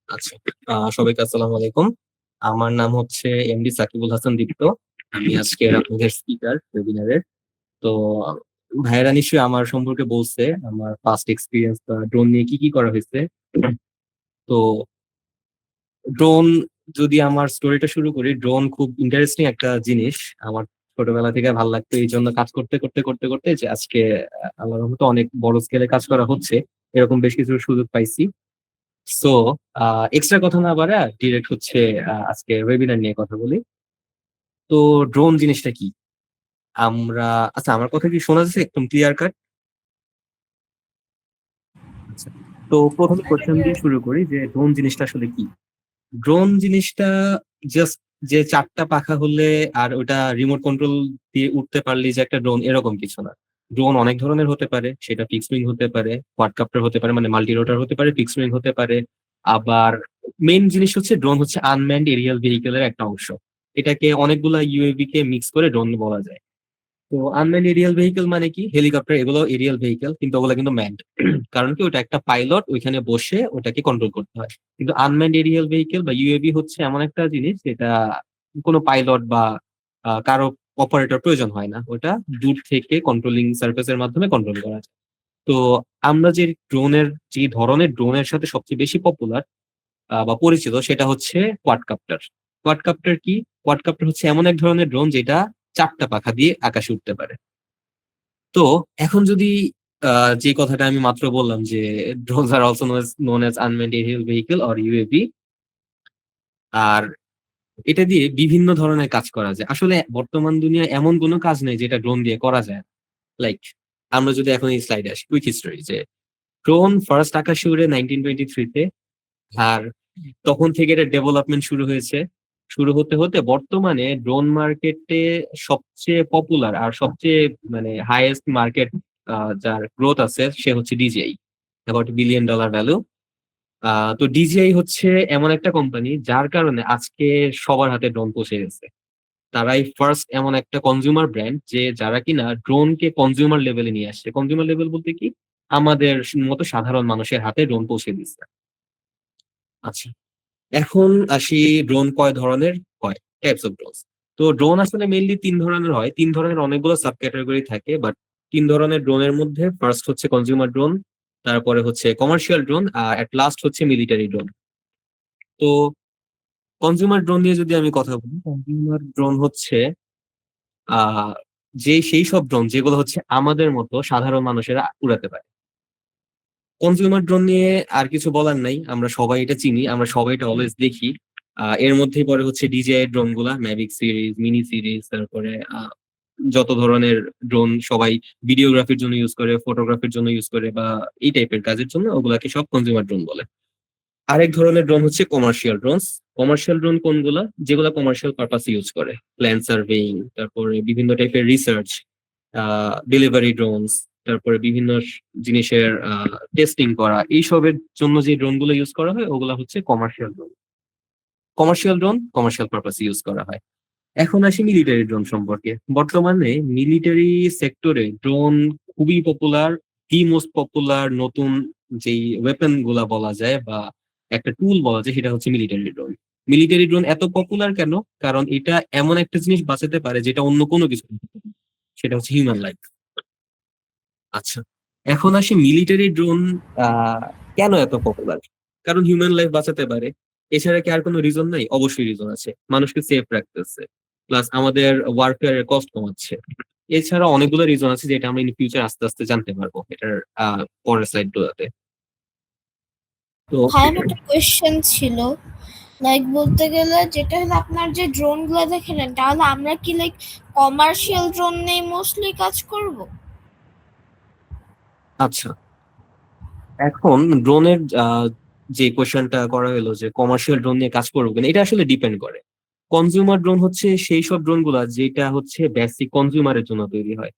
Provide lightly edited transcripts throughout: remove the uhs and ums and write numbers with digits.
আচ্ছা। সবাইকে আসসালামু আলাইকুম। আমার নাম হচ্ছে এমডি সাকিবুল হাসান দীপ্ত। আমি আজকের আপনাদের স্পিকার ওয়েবিনারের। তো ভাইয়েরা নিশ্চয়ই আমার সম্পর্কে বলছে আমার পাস্ট এক্সপিরিয়েন্স বা ড্রোন নিয়ে কি কি করা হয়েছে। তো ড্রোন, যদি আমার স্টোরিটা শুরু করি, ড্রোন খুব ইন্টারেস্টিং একটা জিনিস। আমার ছোটবেলা থেকে ভালো লাগতো, এই জন্য কাজ করতে করতে করতে করতে যে আজকে আল্লাহর রহমতে অনেক বড় স্কেলে কাজ করা হচ্ছে, এরকম বেশ কিছু সুযোগ পাইছি। সো এক্সট্রা কথা না বাড়া ডিরেক্ট হচ্ছে আজকে ওয়েবিনার নিয়ে কথা বলি। তো ড্রোন জিনিসটা কি আমরা, আচ্ছা আমার কথা কি শোনা যাচ্ছে একদম ক্লিয়ার কাট? আচ্ছা, তো প্রথমে কোশ্চেন দিয়ে শুরু করি যে ড্রোন জিনিসটা আসলে কি। ড্রোন জিনিসটা জাস্ট যে চারটা পাখা হলে আর ওটা রিমোট কন্ট্রোল দিয়ে উঠতে পারলি যে একটা ড্রোন, এরকম কিছু না। ড্রোন অনেক ধরনের হতে পারে, সেটা ফিক্সড উইং হতে পারে, কোয়াডকপ্টার হতে পারে, মানে মাল্টি রোটার হতে পারে, ফিক্সড উইং হতে পারে। আবার মেইন জিনিস হচ্ছে ড্রোন হচ্ছে আনম্যান্ড এরিয়াল ভেহিকেলের একটা অংশ। এটাকে অনেকগুলা ইউএভি কে মিক্স করে ড্রোন বলা যায়। তো আনম্যান্ড এরিয়াল ভেহিকেল মানে কি, হেলিকপ্টার এগুলো এরিয়াল ভেহিকেল, কিন্তু ওগুলো কিন্তু ম্যান্ড। কারণ কি, ওটা একটা পাইলট ওইখানে বসে ওটাকে কন্ট্রোল করতে হয়। কিন্তু আনম্যান্ড এরিয়াল ভেহিকেল বা ইউএভি হচ্ছে এমন একটা জিনিস যেটা কোনো পাইলট বা কারো অপারেটর প্রয়োজন হয় না, ওটা দূর থেকে কন্ট্রোলিং সার্ফেসের মাধ্যমে কন্ট্রোল করা যায়। তো আমরা যে ধরনের ড্রোনের সাথে সবচেয়ে বেশি পপুলার বা পরিচিত, সেটা হচ্ছে কোয়াডকপ্টার। কোয়াডকপ্টার কি? কোয়াডকপ্টার হচ্ছে এমন এক ধরনের ড্রোন যেটা চারটা পাখা দিয়ে আকাশে উঠতে পারে। তো এখন যদি যে কথাটা আমি মাত্র বললাম যে drones আর also known as unmanned aerial vehicle or UAV, আর এটা দিয়ে বিভিন্ন ধরনের কাজ করা যায়। আসলে বর্তমান দুনিয়ায় এমন কোনো কাজ নেই যেটা ড্রোন দিয়ে করা যায়। লাইক, আমরা যদি এখন এই স্লাইডে আসি, কুইক হিস্টোরি, যে ড্রোন ফার্স্ট আকাশে উড়ে 1923-তে। আর তখন থেকে এটা ডেভেলপমেন্ট শুরু হয়েছে। শুরু হতে হতে বর্তমানে ড্রোন মার্কেটে সবচেয়ে পপুলার আর সবচেয়ে মানে হাইয়েস্ট মার্কেট যার গ্রোথ আছে সে হচ্ছে ডিজিআই, অ্যাবাউট $1 বিলিয়ন ভ্যালু। তো ডিজিআই হচ্ছে এমন একটা কোম্পানি যার কারণে আজকে সবার হাতে ড্রোন পৌঁছে গেছে। তারাই ফার্স্ট এমন একটা কনজিউমার ব্র্যান্ড যে যারা কিনা ড্রোনকে কনজিউমার লেভেলে নিয়ে আসছে। কনজিউমার লেভেল বলতে কি, আমাদের মতো সাধারণ মানুষের হাতে ড্রোন পৌঁছে দিচ্ছে। আচ্ছা, এখন আসি, ড্রোন কয় ধরনের হয়, টাইপস অফ ড্রোন। তো ড্রোন আসলে মেইনলি তিন ধরনের হয়, তিন ধরনের অনেকগুলো সাব ক্যাটাগরি থাকে, বাট তিন ধরনের ড্রোনের মধ্যে ফার্স্ট হচ্ছে কনজিউমার ড্রোন, তারপরে হচ্ছে কমার্শিয়াল ড্রোন, আর এট লাস্ট হচ্ছে মিলিটারি ড্রোন। তো কনজিউমার ড্রোন নিয়ে যদি আমি কথা বলি, কনজিউমার ড্রোন হচ্ছে আহ সেই সব ড্রোন যেগুলো হচ্ছে আমাদের মতো সাধারণ মানুষেরা উড়াতে পারে। কনজিউমার ড্রোন নিয়ে আর কিছু বলার নাই, আমরা সবাই এটা চিনি, আমরা সবাই এটা অলওয়েজ দেখি। এর মধ্যেই পরে হচ্ছে ডিজিআই ড্রোন গুলা, ম্যাভিক সিরিজ, মিনি সিরিজ, তারপরে যত ধরনের ড্রোন সবাই ভিডিওগ্রাফির জন্য ইউজ করে, ফটোগ্রাফির জন্য ইউজ করে, বা এই টাইপের কাজের জন্য, ওগুলাকে সব কনজিউমার ড্রোন বলে। আরেক ধরনের ড্রোন হচ্ছে কমার্শিয়াল ড্রোন। কমার্শিয়াল ড্রোন কোনগুলা? যেগুলা কমার্শিয়াল পারপাস ইউজ করে, প্ল্যান সার্ভেইং, তারপরে বিভিন্ন টাইপের রিসার্চ, ডেলিভারি ড্রোনস, তারপরে বিভিন্ন জিনিসের টেস্টিং করা, এইসবের জন্য যে ড্রোন গুলো ইউজ করা হয় ওগুলা হচ্ছে commercial drone. Commercial drone commercial পারপাসে ইউজ করা হয়। এখন আসি মিলিটারি ড্রোন সম্পর্কে। বর্তমানে মিলিটারি সেক্টরে ড্রোন খুবই পপুলার। দি মোস্ট পপুলার নতুন যেই ওয়েপন গুলা বলা যায় বা একটা টুল বলা যায়, সেটা হচ্ছে মিলিটারি ড্রোন। মিলিটারি ড্রোন এত পপুলার কেন? কারণ এটা এমন একটা জিনিস বাঁচাতে পারে যেটা অন্য কোনো কিছু না। সেটা হচ্ছে হিউম্যান লাইফ। আচ্ছা, এখন আসি মিলিটারি ড্রোন আহ কেন এত পপুলার। কারণ হিউম্যান লাইফ বাঁচাতে পারে। এছাড়া কি আর কোনো রিজন নাই? অবশ্যই রিজন আছে, মানুষকে সেফ রাখতেছে, প্লাস আমাদের ওয়ারফেয়ার এর কস্ট কমাচ্ছে। এছাড়া অনেকগুলো রিজন আছে যেটা আমরা ইন ফিউচার আস্তে আস্তে জানতে পারবো এটার পরের স্লাইড গুলোতে। তো ভাই, আমার একটা কোয়েশ্চেন ছিল। লাইক বলতে গেলে যেটা হলো আপনার যে ড্রোন গুলো দেখেন, তাহলে আমরা কি লাইক কমার্শিয়াল ড্রোন নেই মোস্টলি কাজ করব? আচ্ছা, এখন ড্রোনের যে কোয়েশ্চেনটা করা হলো যে কমার্শিয়াল ড্রোন নিয়ে কাজ করবো কিনা, এটা আসলে ডিপেন্ড করে। কনজিউমার ড্রোন হচ্ছে সেই সব ড্রোন গুলা যেটা হচ্ছে বেসিক কনজিউমারের জন্য তৈরি হয়।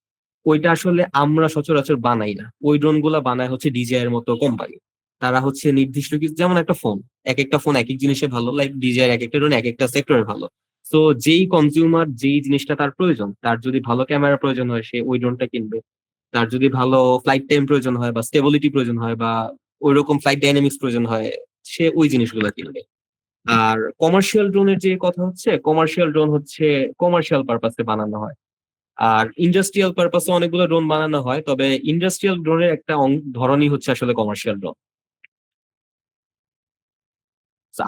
ওইটা আসলে আমরা সচরাচর বানাই না, ওই ড্রোন গুলা বানায় হচ্ছে ডিজিআই এর মতো কোম্পানি। তারা হচ্ছে নির্দিষ্ট কিছু, যেমন একটা ফোন, এক একটা ফোন এক এক জিনিসে ভালো, লাইক ডিজিআই এক একটা ড্রোন এক একটা সেক্টরে ভালো। তো যেই কনজিউমার যেই জিনিসটা তার প্রয়োজন, তার যদি ভালো ক্যামেরা প্রয়োজন হয় সে ওই ড্রোনটা কিনবে। তার যদি ভালো ফ্লাইট টাইম প্রয়োজন হয় বা স্টেবিলিটি প্রয়োজন হয় বা ওইরকম ফ্লাইট ডাইনামিক্স প্রয়োজন হয়, সে ওই জিনিসগুলো কিনবে। আর কমার্শিয়াল ড্রোনের যে কথা হচ্ছে, কমার্শিয়াল ড্রোন হচ্ছে কমার্শিয়াল পারপাসে বানানো হয়। আর ইন্ডাস্ট্রিয়াল পারপাসে অনেকগুলো ড্রোন বানানো হয়, তবে ইন্ডাস্ট্রিয়াল ড্রোনের একটা ধরনই হচ্ছে আসলে কমার্শিয়াল ড্রোন।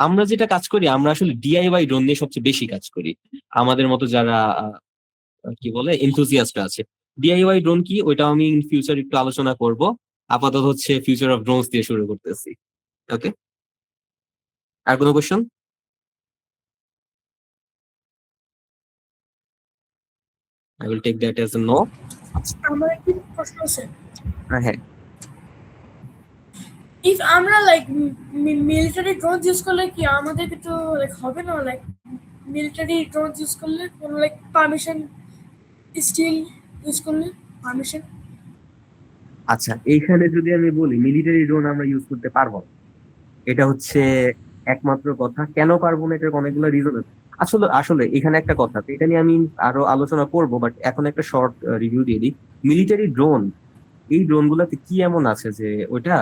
আমরা যেটা কাজ করি, আমরা আসলে ডিআইওয়াই ড্রোন নিয়ে সবচেয়ে বেশি কাজ করি। আমাদের মতো যারা কি বলে এনথুজিয়াস্ট আছে। ডিআইওয়াই ড্রোন কি, ওইটা আমি ইন ফিউচার একটু আলোচনা করব। আপাতত হচ্ছে ফিউচার অফ ড্রোনস দিয়ে শুরু করতেছি। ওকে, আর কোনো question? I will take that as a no. আমার একটি প্রশ্ন আছে। হ্যাঁ, ইফ আমরা লাইক মিলিটারি ড্রোন ইউজ করলে কি আমাদের তো লাইক হবে না, লাইক মিলিটারি ড্রোন ইউজ করলে কোনো লাইক পারমিশন স্টিল ইউজ করলে পারমিশন? আচ্ছা, এইখানে যদি আমি বলি মিলিটারি ড্রোন আমরা ইউজ করতে পারবো না, এটা হচ্ছে একমাত্র কথা। কেন পারবো না, এটার অনেকগুলো রিজন আছে। আসলে আসলে এখানে একটা কথা আছে, এটা নিয়ে আমি আরো আলোচনা করব, বাট এখন একটা শর্ট রিভিউ দিয়ে দিই। মিলিটারি ড্রোন, এই ড্রোন গুলাতে কি এমন আছে যে ওইটা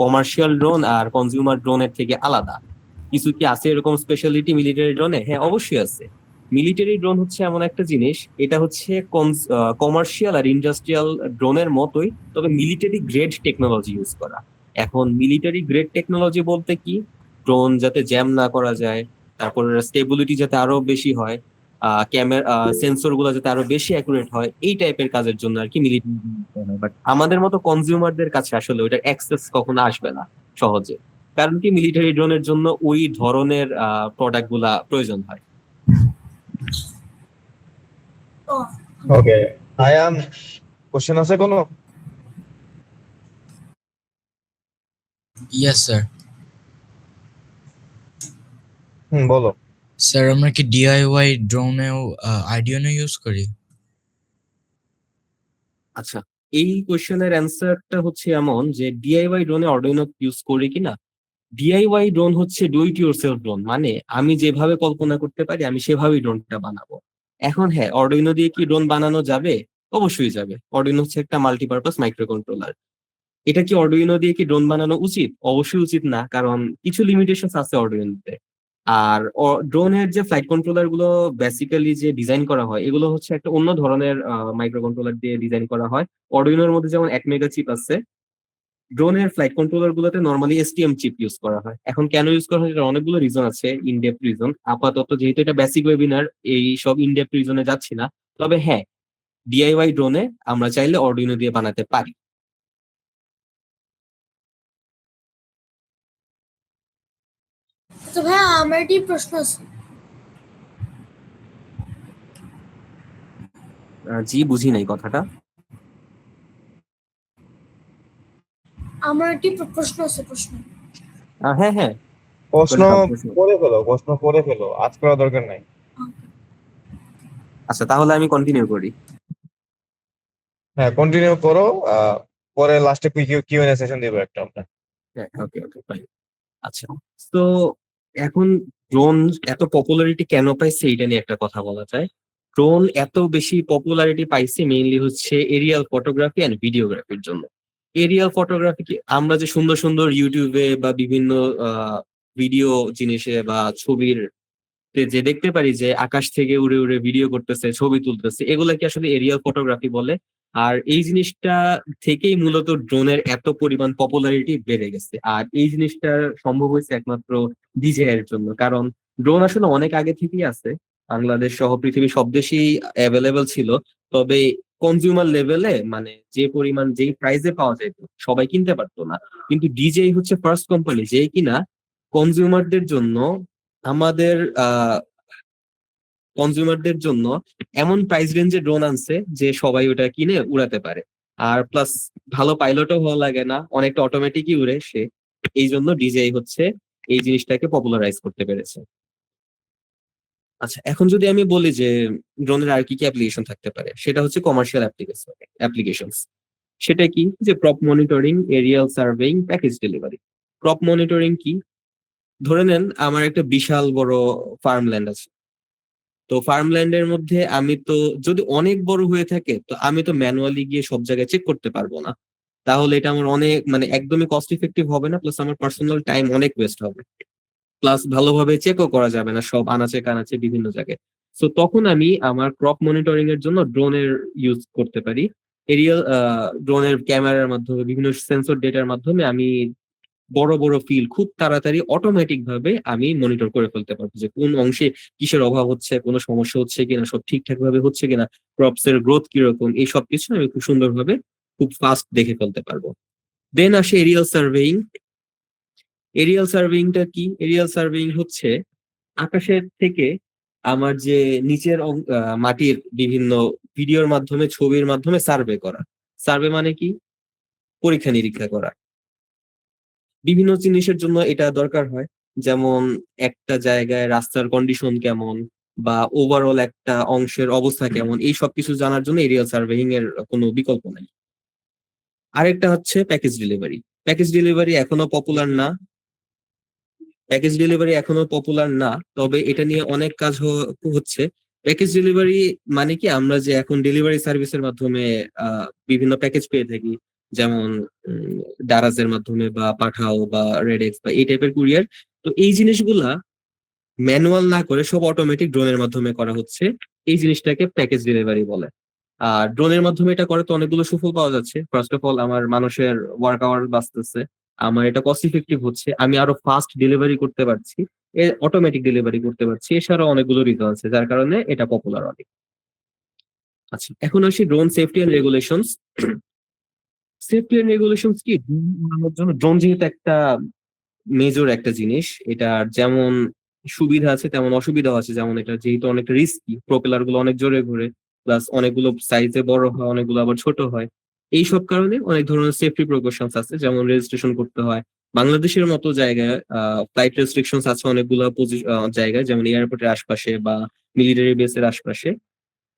কমার্শিয়াল ড্রোন আর কনজিউমার ড্রোনের থেকে আলাদা? কিছু কি আছে এরকম স্পেশালিটি মিলিটারি ড্রোনে? হ্যাঁ, অবশ্যই আছে। মিলিটারি ড্রোন হচ্ছে এমন একটা জিনিস, এটা হচ্ছে কমার্শিয়াল আর ইন্ডাস্ট্রিয়াল ড্রোনের মতোই, তবে মিলিটারি গ্রেড টেকনোলজি ইউজ করা। এখন মিলিটারি গ্রেড টেকনোলজি বলতে কি, ড্রোন যাতে জ্যাম না করা যায়, তারপর স্টেবিলিটি যাতে আরো বেশি হয়, ক্যামেরা সেন্সর গুলো যাতে আরো বেশি অ্যাকুরেট হয়, এই টাইপের কাজের জন্য আর কি মিলিটারি। বাট আমাদের মতো কনজিউমারদের কাছে আসলে ওইটার অ্যাক্সেস কখনো আসবে না সহজে, কারণ কি মিলিটারি ড্রোনের জন্য ওই ধরনের প্রোডাক্ট গুলা প্রয়োজন হয়। ওকে, আয়ান, কোশ্চেন আছে কোনো? Yes sir. বলো। স্যার আমরা কি ডিআইওয়াই ড্রোনেও আইডিওনো ইউজ করি? আচ্ছা, এই কোশ্চেনের অ্যান্সারটা হচ্ছে এমন যে ডিআইওয়াই ড্রোনে অর্ডিনো ইউজ করি কিনা। ডিআইওয়াই ড্রোন হচ্ছে ডু ইট ইউরসেলফ ড্রোন, মানে আমি যেভাবে কল্পনা করতে পারি আমি সেভাবেই ড্রোনটা বানাবো। এখন হ্যাঁ, অর্ডিনো দিয়ে কি ড্রোন বানানো যাবে? অবশ্যই যাবে। অর্ডিনো হচ্ছে একটা মাল্টিপারপাস মাইক্রো কন্ট্রোলার। এটা কি অর্ডিনো দিয়ে কি ড্রোন বানানো উচিত? অবশ্যই উচিত না, কারণ কিছু লিমিটেশন আছে অর্ডিনোতে। আর ড্রোনের যে ফ্লাইট কন্ট্রোলার গুলো বেসিক্যালি যে ডিজাইন করা হয়, এগুলো হচ্ছে একটা অন্য ধরনের মাইক্রো কন্ট্রোলার দিয়ে ডিজাইন করা হয়। অর্ডিনোর মধ্যে যেমন 1 মেগা চিপ আছে, ড্রোনের ফ্লাইট কন্ট্রোলার গুলোতে নর্মালি এসটিএম চিপ ইউজ করা হয়। এখন কেন ইউজ করা হয়, এটার অনেকগুলো রিজন আছে, ইনডেপথ রিজন। আপাতত যেহেতু এটা বেসিক ওয়েবিনার, এই সব ইনডেপথ রিজনে যাচ্ছি না। তবে হ্যাঁ, ডিআইওয়াই ড্রোনে আমরা চাইলে অর্ডিনো দিয়ে বানাতে পারি। তো ভাই আমার একটি প্রশ্ন আছে। জি, বুঝি নাই কথাটা। আমার একটি প্রশ্ন আছে। হ্যাঁ হ্যাঁ, প্রশ্ন প্রশ্ন। করে ফেলো, আজ করার দরকার নাই। আচ্ছা, তাহলে আমি কন্টিনিউ করি। হ্যাঁ, কন্টিনিউ করো। পরে লাস্টে কিউএনএ সেশন দিব একটা আমরা। হ্যাঁ, ওকে ওকে, ফাইন। আচ্ছা, তো এখন ড্রোন এত পপুলারিটি কেন পাইছে, এটা নিয়ে একটা কথা বলা যায়। ড্রোন এত বেশি পপুলারিটি পাইছে মেইনলি হচ্ছে এরিয়াল ফটোগ্রাফি এন্ড ভিডিওগ্রাফির জন্য। এরিয়াল ফটোগ্রাফি কি, আমরা যে সুন্দর সুন্দর ইউটিউবে বা বিভিন্ন ভিডিও জিনিসে বা ছবির যে দেখতে পারি যে আকাশ থেকে উড়ে উড়ে ভিডিও করতেছে, ছবি তুলতেছে, এগুলা কি আসলে এরিয়াল ফটোগ্রাফি বলে। আর এই জিনিসটা থেকেই মূলত ড্রোনের এত পরিমাণ পপুলারিটি বেড়ে গেছে। আর এই জিনিসটা সম্ভব হয়েছে একমাত্র ডিজে এর জন্য, কারণ ড্রোন আসলে অনেক আগে থেকেই আছে, বাংলাদেশ সহ পৃথিবীর সব দেশেই অ্যাভেলেবেল ছিল। তবে কনজিউমার লেভেলে, মানে যে পরিমাণ যেই প্রাইসে পাওয়া যেত সবাই কিনতে পারতো না। কিন্তু ডিজে হচ্ছে ফার্স্ট কোম্পানি যে কিনা কনজিউমারদের জন্য, আমাদের কনজিউমারদের জন্য এমন প্রাইস রেঞ্জে ড্রোন আনছে যে সবাই ওটা কিনে উড়াতে পারে। আর প্লাস ভালো পাইলটও হওয়া লাগে না, অনেকটা অটোমেটিকই উড়ে সে। এই জন্য ডিজেআই হচ্ছে এই জিনিসটাকে পপুলারাইজ করতে পেরেছে। আচ্ছা, এখন যদি আমি বলি যে ড্রোনের আর কি কি অ্যাপ্লিকেশন থাকতে পারে, সেটা হচ্ছে কমার্শিয়াল অ্যাপ্লিকেশন। সেটা কি, যে crop monitoring, aerial surveying, package delivery. Crop monitoring কি, ধরে নেন আমার একটা বিশাল বড় ফার্মল্যান্ড আছে। তো ফার্মল্যান্ডের মধ্যে আমি তো, যদি অনেক বড় হয়ে থাকে তো আমি তো ম্যানুয়ালি গিয়ে সব জায়গায় চেক করতে পারবো না। তাহলে এটা আমার অনেক মানে একদমই কস্ট ইফেক্টিভ হবে না, প্লাস আমার পার্সোনাল টাইম অনেক ওয়েস্ট হবে, প্লাস ভালোভাবে চেকও করা যাবে না সব আনাচে কানাচে বিভিন্ন জায়গায়। তো তখন আমি আমার ক্রপ মনিটরিং এর জন্য ড্রোনের ইউজ করতে পারি। এরিয়াল ড্রোনের ক্যামেরার মাধ্যমে বিভিন্ন সেন্সর ডেটার মাধ্যমে আমি বড় বড় ফিল্ড খুব তাড়াতাড়ি অটোমেটিক ভাবে আমি মনিটর করে ফেলতে পারবো, যে কোন অংশে কিসের অভাব হচ্ছে, কোনো সমস্যা হচ্ছে কিনা, সব ঠিকঠাক ভাবে হচ্ছে কিনা, ক্রপস এর গ্রোথ কিরকম, এই সব কিছু আমি খুব সুন্দরভাবে খুব ফাস্ট দেখে ফেলতে পারবো। দেন আসে এরিয়াল সার্ভেইং। এরিয়াল সার্ভেইংটা কি? এরিয়াল সার্ভেইং হচ্ছে আকাশের থেকে আমার যে নিচের মাটির বিভিন্ন ভিডিওর মাধ্যমে, ছবির মাধ্যমে সার্ভে করা। সার্ভে মানে কি? পরীক্ষা নিরীক্ষা করা। বিভিন্ন জিনিসের জন্য এটা দরকার হয়, যেমন একটা জায়গায় রাস্তার কন্ডিশন কেমন বা ওভারঅল একটা অংশের অবস্থা কেমন, এই সব কিছু জানার জন্য এরিয়াল সার্ভেইং এর কোনো বিকল্প নাই। আরেকটা হচ্ছে প্যাকেজ ডেলিভারি। প্যাকেজ ডেলিভারি এখনো পপুলার না, প্যাকেজ ডেলিভারি এখনো পপুলার না, তবে এটা নিয়ে অনেক কাজ হচ্ছে। প্যাকেজ ডেলিভারি মানে কি, আমরা যে এখন ডেলিভারি সার্ভিসের মাধ্যমে বিভিন্ন প্যাকেজ পেয়ে থাকি, যেমন দারাজের মাধ্যমে বা পাঠাও বা রেডেক্স বা এই টাইপের কুরিয়ার, তো এই জিনিসগুলা ম্যানুয়াল না করে সব অটোমেটিক ড্রোনের মাধ্যমে করা হচ্ছে। এই জিনিসটাকে প্যাকেজ ডেলিভারি বলে। আর ড্রোনের মাধ্যমে এটা করে তো অনেকগুলো সুফল পাওয়া যাচ্ছে। ফার্স্ট অফ অল, আমার মানুষের ওয়ার্ক আওয়ার বাঁচতেছে, আমার এটা কস্ট ইফেক্টিভ হচ্ছে, আমি আরো ফাস্ট ডেলিভারি করতে পারছি, অটোমেটিক ডেলিভারি করতে পারছি, এছাড়াও অনেকগুলো রিজন আছে যার কারণে এটা পপুলার অনেক। আচ্ছা, এখন আসি drone safety and regulations. Safety and regulations কি? ড্রোন উড়ানোর জন্য, ড্রোন যেহেতু একটা মেজর একটা জিনিস, এটার যেমন সুবিধা আছে তেমন অসুবিধাও আছে। যেমন এটা যেহেতু অনেক রিস্কি, প্রপেলার গুলো অনেক জোরে ঘুরে, প্লাস অনেকগুলো সাইজে বড় হয়, অনেকগুলো আবার ছোট হয়। এই সব কারণে অনেক ধরনের সেফটি প্রিকশনস আছে, যেমন রেজিস্ট্রেশন করতে হয়। বাংলাদেশের মতো জায়গায় ফ্লাইট রেস্ট্রিকশনস আছে অনেকগুলো জায়গায়, যেমন এয়ারপোর্টের আশপাশে বা মিলিটারি বেসের আশপাশে।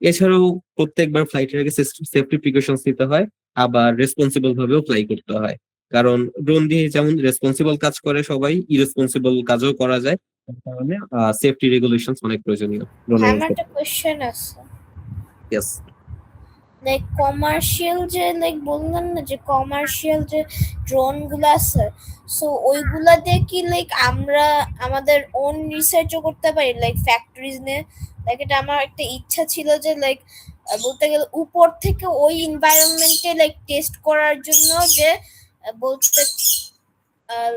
এছাড়াও প্রত্যেকবার ফ্লাইটের আগে সেফটি প্রিকশনস নিতে হয়, আবার রেসপন্সিবল ভাবেও ফ্লাই করতে হয়। কারণ ড্রোন দিয়ে যেমন রেসপন্সিবল কাজ করে সবাই, ইরেসপন্সিবল কাজও করা যায়, তার কারণে সেফটি রেগুলেশনস অনেক প্রয়োজনীয় ড্রোনের আমার ক্ষেত্রে। একটা কোশ্চেন আছে, Yes. লাইক কমার্শিয়াল যে লাইক বললেন না যে কমার্শিয়াল যে ড্রোন গুলো আছে, সো ওইগুলা দিয়ে কি লাইক আমরা আমাদের ওন রিসার্চও করতে পারি লাইক ফ্যাক্টরিজ নিয়ে? লাইক এটা আমার একটা ইচ্ছা ছিল যে লাইক বলতে গেলে উপর থেকে ওই এনভায়রনমেন্টে লাইক টেস্ট করার জন্য, যে বলতে আহ,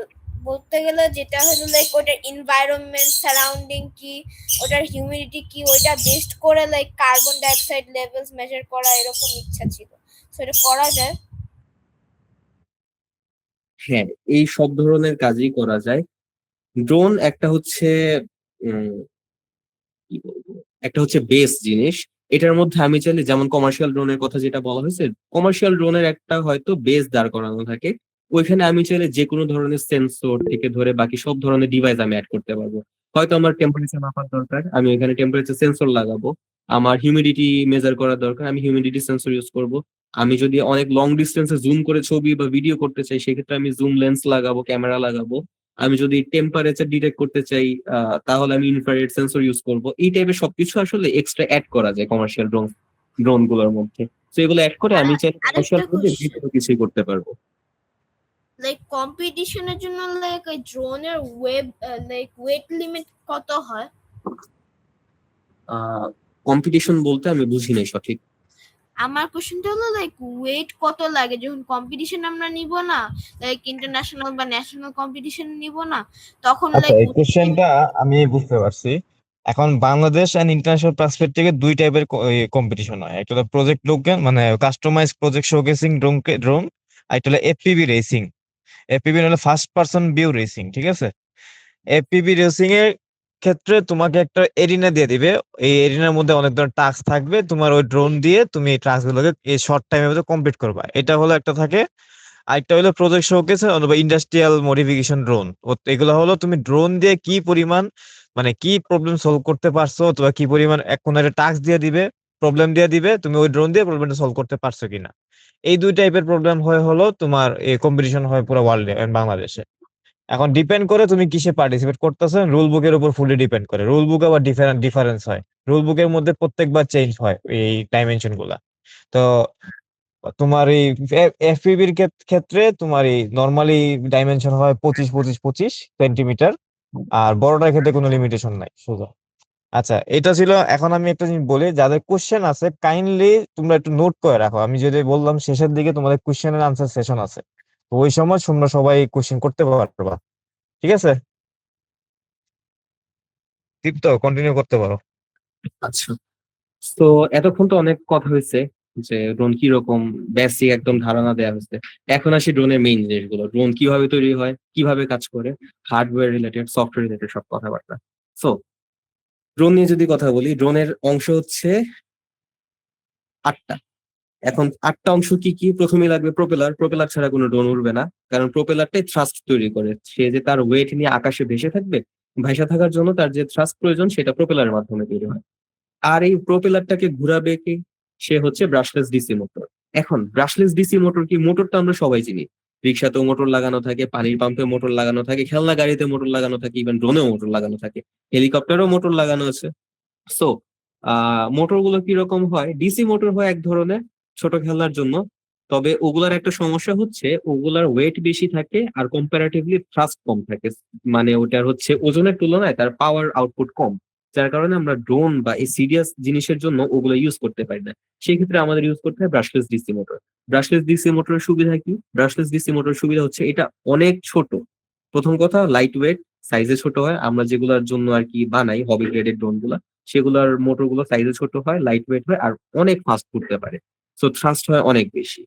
বলতে গেলে যেটা হলো লাইক ওটার এনভায়রনমেন্ট সারাউন্ডিং কি, ওটার হিউমিডিটি কি, ওইটা বেস্ট করে like carbon dioxide levels measure করা, এরকম ইচ্ছা ছিল। সো এটা করা যায়? হ্যাঁ, এই সব ধরনের কাজই করা যায়। ড্রোন একটা হচ্ছে কি বলবো, একটা হচ্ছে বেস জিনিস। এটার মধ্যে আমি চাইলে, যেমন কমার্শিয়াল ড্রোনের কথা যেটা বলা হয়েছে, কমার্শিয়াল ড্রোনের একটা হয়তো বেস দাঁড় করানো থাকে, ওইখানে আমি চাইলে যে কোনো ধরনের সেন্সর থেকে ধরে বাকি সব ধরনের ডিভাইস আমি অ্যাড করতে পারবো। হয়তো আমার টেম্পারেচার মাপার দরকার, আমি ওইখানে টেম্পারেচার সেন্সর লাগাবো। আমার হিউমিডিটি মেজার করার দরকার, আমি হিউমিডিটি সেন্সর ইউজ করব। আমি যদি অনেক লং ডিস্টেন্সে জুম করে ছবি বা ভিডিও করতে চাই, সেক্ষেত্রে আমি জুম লেন্স লাগাবো, ক্যামেরা লাগাবো। আমি যদি টেম্পারেচার ডিটেক্ট করতে চাই, তাহলে আমি ইনফ্রারেড সেন্সর ইউজ করব। এই টাইপের সবকিছু আসলে এক্সট্রা অ্যাড করা যায় কমার্শিয়াল ড্রোন গুলোর মধ্যে। তো এগুলো অ্যাড করে আমি চাই কমার্শিয়াল আরেকটা মধ্যে যে কোশ্চেন, কোনো কিছুই করতে পারবো। লাইক কম্পিটিশনের জন্য লাইক ওই ড্রোনের ওয়েট লিমিট কত হয়? কম্পিটিশন বলতে আমি বুঝি নাই সঠিক। আমার কোশ্চেনটা হলো লাইক ওয়েট কত লাগে যখন কম্পিটিশন আমরা নিব না, লাইক ইন্টারন্যাশনাল বা ন্যাশনাল কম্পিটিশন নিব না, তখন আচ্ছা, লাইক এই কোশ্চেনটা আমি বুঝতে পারছি। এখন বাংলাদেশ এন্ড ইন্টারন্যাশনাল পার্সপেক্টিভে দুই টাইপের কম্পিটিশন হয়। একটা হলো প্রজেক্ট লোকেন, মানে কাস্টমাইজ প্রজেক্ট শোকেসিং ড্রোন, আর একটা হলো এফপিভি রেসিং। এফপিভি হলো ফার্স্ট পারসন ভিউ রেসিং, ঠিক আছে? এফপিভি রেসিং এর ক্ষেত্রে তোমাকে একটা এরিনা দিয়ে দিবে। এই এরিনার মধ্যে অনেক ধরনের টাস্ক থাকবে, তোমার ওই ড্রোন দিয়ে তুমি এই টাস্ক গুলোকে এই শর্ট টাইমের মধ্যে কমপ্লিট করবা। এটা হলো একটা থাকে। আরেকটা হলো প্রজেক্ট শোকেস অথবা ইন্ডাস্ট্রিয়াল মডিফিকেশন ড্রোন। এগুলো হলো তুমি ড্রোন দিয়ে কি পরিমাণ, মানে কি প্রবলেম সলভ করতে পারছো, অথবা কি পরিমাণ কোনো একটা টাস্ক দিয়ে দিবে, প্রবলেম দিয়ে দিবে, তুমি ওই ড্রোন দিয়ে প্রবলেমটা সলভ করতে পারছো কিনা। এই দুই টাইপের প্রবলেম হয় হলো তোমার এই কম্পিটিশন হয় পুরো ওয়ার্ল্ডে বাংলাদেশে। এখন ডিপেন্ড করে তুমি কিসে পার্টিসিপেট করতেছো, রুল বুকের উপর ফুলি ডিপেন্ড করে। রুল বুক আবার ডিফারেন্স হয়, রুল বুকের মধ্যে প্রত্যেকবার চেঞ্জ হয় এই ডাইমেনশন গুলা। তো তোমার এই এফপিভির ক্ষেত্রে তোমার এই নর্মালি ডাইমেনশন হয় 25 x 25 সেন্টিমিটার, আর বড়টার ক্ষেত্রে কোনো লিমিটেশন নাই, সোজা। আচ্ছা, এটা ছিল। এখন আমি একটা জিনিস বলি, যাদের কোশ্চেন আছে কাইন্ডলি তোমরা একটু নোট করে রাখো। আমি যদি বললাম শেষের দিকে তোমাদের কোশ্চেনের আনসার সেশন আছে, তো ওই সময় তোমরা সবাই কোশ্চেন করতে পারবা, ঠিক আছে? দীপ্ত, কন্টিনিউ করতে পারো। আচ্ছা, তো এতক্ষণ তো অনেক কথা হয়েছে যে ড্রোন কি রকম, বেসিক একদম ধারণা দেওয়া হয়েছে। এখন আসি ড্রোনের মেইন জিনিসগুলো, ড্রোন কিভাবে তৈরি হয়, কিভাবে কাজ করে, হার্ডওয়্যার রিলেটেড, সফটওয়্যার রিলেটেড সব কথাবার্তা। সো ড্রোন নিয়ে যদি কথা বলি, ড্রোনের অংশ হচ্ছে 8টা। এখন 8টা অংশ কি কি? প্রথমেই লাগবে প্রোপেলার। প্রোপেলার ছাড়া কোনো ড্রোন উড়বে না, কারণ প্রোপেলারটাই থ্রাস্ট তৈরি করে। সে যে তার ওয়েট নিয়ে আকাশে ভেসে থাকবে, ভেসে থাকার জন্য তার যে থ্রাস্ট প্রয়োজন সেটা প্রোপেলারের মাধ্যমে তৈরি হয়। আর এই প্রোপেলারটাকে ঘুরাবে কি? সে হচ্ছে ব্রাশলেস ডিসি মোটর। এখন ব্রাশলেস ডিসি মোটর কি? মোটরটা আমরা সবাই চিনি, রিক্সাতেও মোটর লাগানো থাকে, পানির পাম্পে মোটর লাগানো থাকে, খেলনা গাড়িতে মোটর লাগানো থাকে, ইভেন ড্রোনেও মোটর লাগানো থাকে, হেলিকপ্টারও মোটর লাগানো আছে। সো মোটর গুলো কিরকম হয়? ডিসি মোটর হয় এক ধরনের, ছোট খেলনার জন্য। তবে ওগুলার একটা সমস্যা হচ্ছে ওগুলার ওয়েট বেশি থাকে আর কম্পারেটিভলি থ্রাস্ট কম থাকে। মানে ওটার হচ্ছে ওজনের তুলনায় তার পাওয়ার আউটপুট কম, যার কারণে আমরা ড্রোন বা এই সিরিয়াস জিনিসের জন্য ওগুলো ইউজ করতে পারি না। সেই ক্ষেত্রে আমাদের ইউজ করতে হয় brushless DC motor. Brushless DC মোটরের সুবিধা কি? ব্রাশলেস ডিসি মোটরের সুবিধা হচ্ছে এটা অনেক ছোট। প্রথম কথা, লাইট ওয়েট, সাইজে ছোট হয়। আমরা যেগুলোর জন্য আর কি বানাই হবি গ্রেডেড ড্রোন গুলা, সেগুলোর মোটর গুলো সাইজে ছোট হয়, লাইট ওয়েট হয়, আর অনেক ফাস্ট ঘুরতে পারে। সো থ্রাস্ট হয় অনেক বেশি।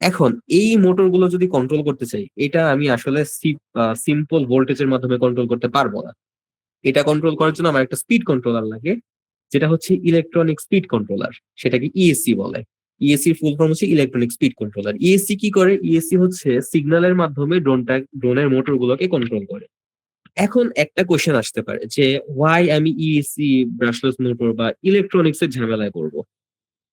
এখন এই মোটর গুলো যদি কন্ট্রোল করতে চাই, এটা আমি আসলে সিম্পল ভোল্টেজের মাধ্যমে কন্ট্রোল করতে পারবো না। এটা কন্ট্রোল করার জন্য আমার একটা স্পিড কন্ট্রোলার লাগে, যেটা হচ্ছে ইলেকট্রনিক স্পিড কন্ট্রোলার। সেটাকে ইএসসি বলে। ইএসসি ফুল ফর্ম হচ্ছে ইলেকট্রনিক স্পিড কন্ট্রোলার। ইএসসি কি করে? ইএসসি হচ্ছে সিগন্যালের মাধ্যমে ড্রোনের মোটর গুলোকে কন্ট্রোল করে। এখন একটা কোশ্চেন আসতে পারে যে ওয়াই আমি ইএসসি, ব্রাশলেস মোটর বা ইলেকট্রনিক্স এর ঝামেলায় পড়বো?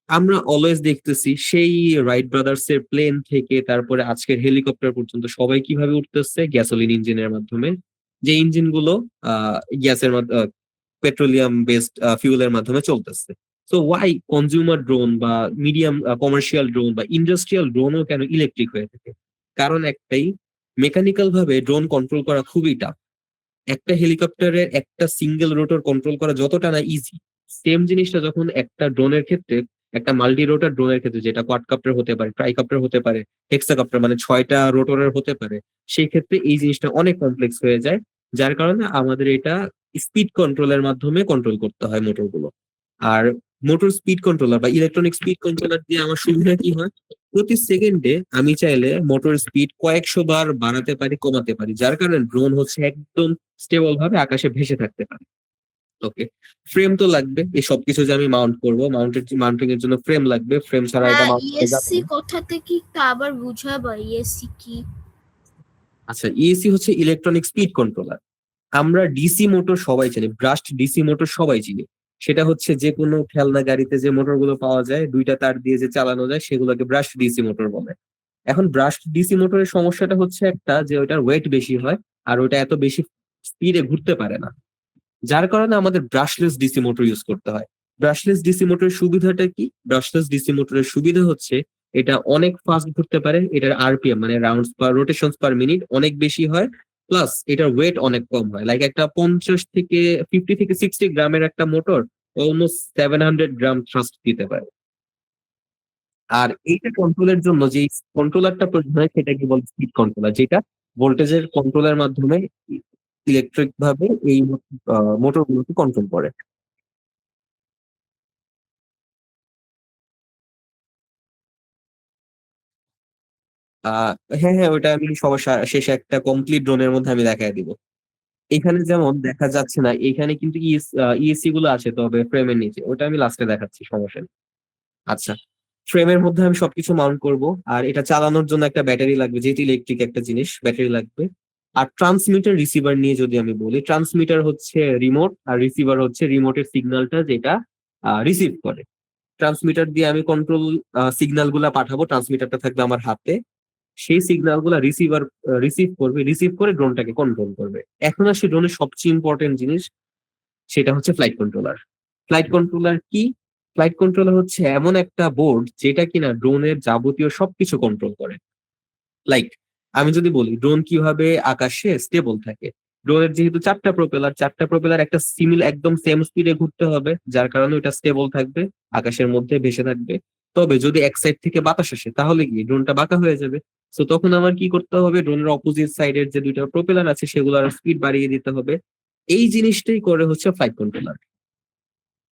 আমরা অলওয়েজ দেখতেছি সেই রাইট ব্রাদার্স এর প্লেন থেকে তারপরে আজকের হেলিকপ্টার পর্যন্ত সবাই কিভাবে উঠতেছে? গ্যাসোলিন ইঞ্জিনের মাধ্যমে। যে ইঞ্জিন গুলো গ্যাসের মাধ্যমে, পেট্রোলিয়াম বেসড ফিউলের মাধ্যমে চলতেছে। সো ওয়াই কনজিউমার ড্রোন বা মিডিয়াম কমার্শিয়াল ড্রোন বা ইন্ডাস্ট্রিয়াল ড্রোনও কেন ইলেকট্রিক হয়ে থাকে? কারণ একটাই, মেকানিক্যাল ভাবে ড্রোন কন্ট্রোল করা খুবই টাফ। একটা হেলিকপ্টারের একটা সিঙ্গেল রোটর কন্ট্রোল করা যতটা না ইজি, সেম জিনিসটা যখন একটা ড্রোনের ক্ষেত্রে, একটা মাল্টি রোটার ড্রোনের ক্ষেত্রে, যেটা কোয়াডকপ্টার হতে পারে, ট্রাইকপ্টার হতে পারে, হেক্সাকপ্টার মানে 6টা রোটরের হতে পারে, সেই ক্ষেত্রে এই জিনিসটা অনেক কমপ্লেক্স হয়ে যায়। যার কারণে আমাদের এটা স্পিড কন্ট্রোলের মাধ্যমে কন্ট্রোল করতে হয় মোটরগুলো। আর মোটর স্পিড কন্ট্রোলার বা ইলেকট্রনিক স্পিড কন্ট্রোলার দিয়ে আমার সুবিধা কি হয়? প্রতি সেকেন্ডে আমি চাইলে মোটর স্পিড কয়েকশো বার বাড়াতে পারি, কমাতে পারি, যার কারণে ড্রোন হচ্ছে একদম স্টেবল ভাবে আকাশে ভেসে থাকতে পারে। ওকে, ফ্রেম তো লাগবে। এই সবকিছু যে আমি মাউন্ট করবো, মাউন্টিং এর জন্য ফ্রেম লাগবে। ফ্রেম ছাড়া এটা হ্যাঁ, মাউন্ট করা যাবে ইএসসি না। কথাতে কি তা আবার বুঝাবা? ইএসসি কি? আচ্ছা, ইএসি হচ্ছে ইলেকট্রনিক স্পিড কন্ট্রোলার। আমরা ডিসি মোটর সবাই চিনি, ব্রাশড ডিসি মোটর সবাই চিনি। সেটা হচ্ছে যে কোনো খেলনা গাড়িতে যে মোটর গুলো পাওয়া যায়, 2টা তার দিয়ে যে চালানো যায়, সেগুলোকে ব্রাশড ডিসি মোটর বলে। এখন ব্রাশড ডিসি মোটরের সমস্যাটা হচ্ছে একটা, যে ওটার ওয়েট বেশি হয় আর ওটা এত বেশি স্পিডে ঘুরতে পারে না, যার কারণে আমাদের ব্রাশলেস ডিসি মোটর ইউজ করতে হয়। ব্রাশলেস ডিসি মোটরের সুবিধাটা কি? ব্রাশলেস ডিসি মোটরের সুবিধা হচ্ছে এটা অনেক ফাস্ট ঘুরতে পারে, এটার আরপিএম মানে রাউন্ডস পার রোটেশনস পার মিনিট অনেক বেশি হয়, প্লাস এটার ওয়েট অনেক কম হয়। লাইক একটা 50 থেকে 60 গ্রামের একটা মোটর অলমোস্ট 700 গ্রাম থ্রাস্ট দিতে পারে। আর এইটা কন্ট্রোলের জন্য যে কন্ট্রোলারটা প্রয়োজন হয় সেটাকে বলে স্পিড কন্ট্রোলার, যেটা ভোল্টেজের কন্ট্রোলের মাধ্যমে ইলেকট্রিক ভাবে এই মোটর গুলোকে কন্ট্রোল করে। আহ হ্যাঁ হ্যাঁ, ওটা আমি সবার শেষে একটা কমপ্লিট ড্রোনের মধ্যে আমি দেখায় দিব। এখানে যেমন দেখা যাচ্ছে না, এখানে কিন্তু ইএসসি গুলো আছে, তবে ফ্রেমের নিচে। ওটা আমি লাস্টে দেখাচ্ছি, সমস্যা নেই। আচ্ছা, ফ্রেমের মধ্যে আমি সবকিছু মাউন্ট করব। আর এটা চালানোর জন্য একটা ব্যাটারি লাগবে, যেহেতু ইলেকট্রিক একটা জিনিস, ব্যাটারি লাগবে। আর ট্রান্সমিটার রিসিভার নিয়ে যদি আমি বলি, ট্রান্সমিটার হচ্ছে রিমোট, আর রিসিভার হচ্ছে রিমোটের সিগন্যালটা যেটা রিসিভ করে। ট্রান্সমিটার দিয়ে আমি কন্ট্রোল সিগন্যাল গুলা পাঠাবো, ট্রান্সমিটারটা থাকবে আমার হাতে। সেই সিগন্যাল গুলা রিসিভার রিসিভ করবে, রিসিভ করে ড্রোনটাকে কন্ট্রোল করবে। এখন আসি ড্রোনের সবচেয়ে ইম্পর্টেন্ট জিনিস, সেটা হচ্ছে ফ্লাইট কন্ট্রোলার। ফ্লাইট কন্ট্রোলার কি? ফ্লাইট কন্ট্রোলার হচ্ছে এমন একটা বোর্ড যেটা কিনা ড্রোনের যাবতীয় সবকিছু কন্ট্রোল করে। লাইক আমি যদি বলি ড্রোন কিভাবে আকাশে স্টেবল থাকে, ড্রোনের যেহেতু চারটা প্রপেলার একটা একদম সেম স্পিডে ঘুরতে হবে, যার কারণে ওটা স্টেবল থাকবে, আকাশের মধ্যে ভেসে থাকবে। তবে যদি এক সাইড থেকে বাতাস আসে তাহলে কি ড্রোনটা বাঁকা হয়ে যাবে। তো তখন আমার কি করতে হবে, ড্রোনের অপোজিট সাইডের যে দুইটা প্রপেলার আছে সেগুলোর স্পিড বাড়িয়ে দিতে হবে। এই জিনিসটাই করে হচ্ছে ফ্লাইট কন্ট্রোলার।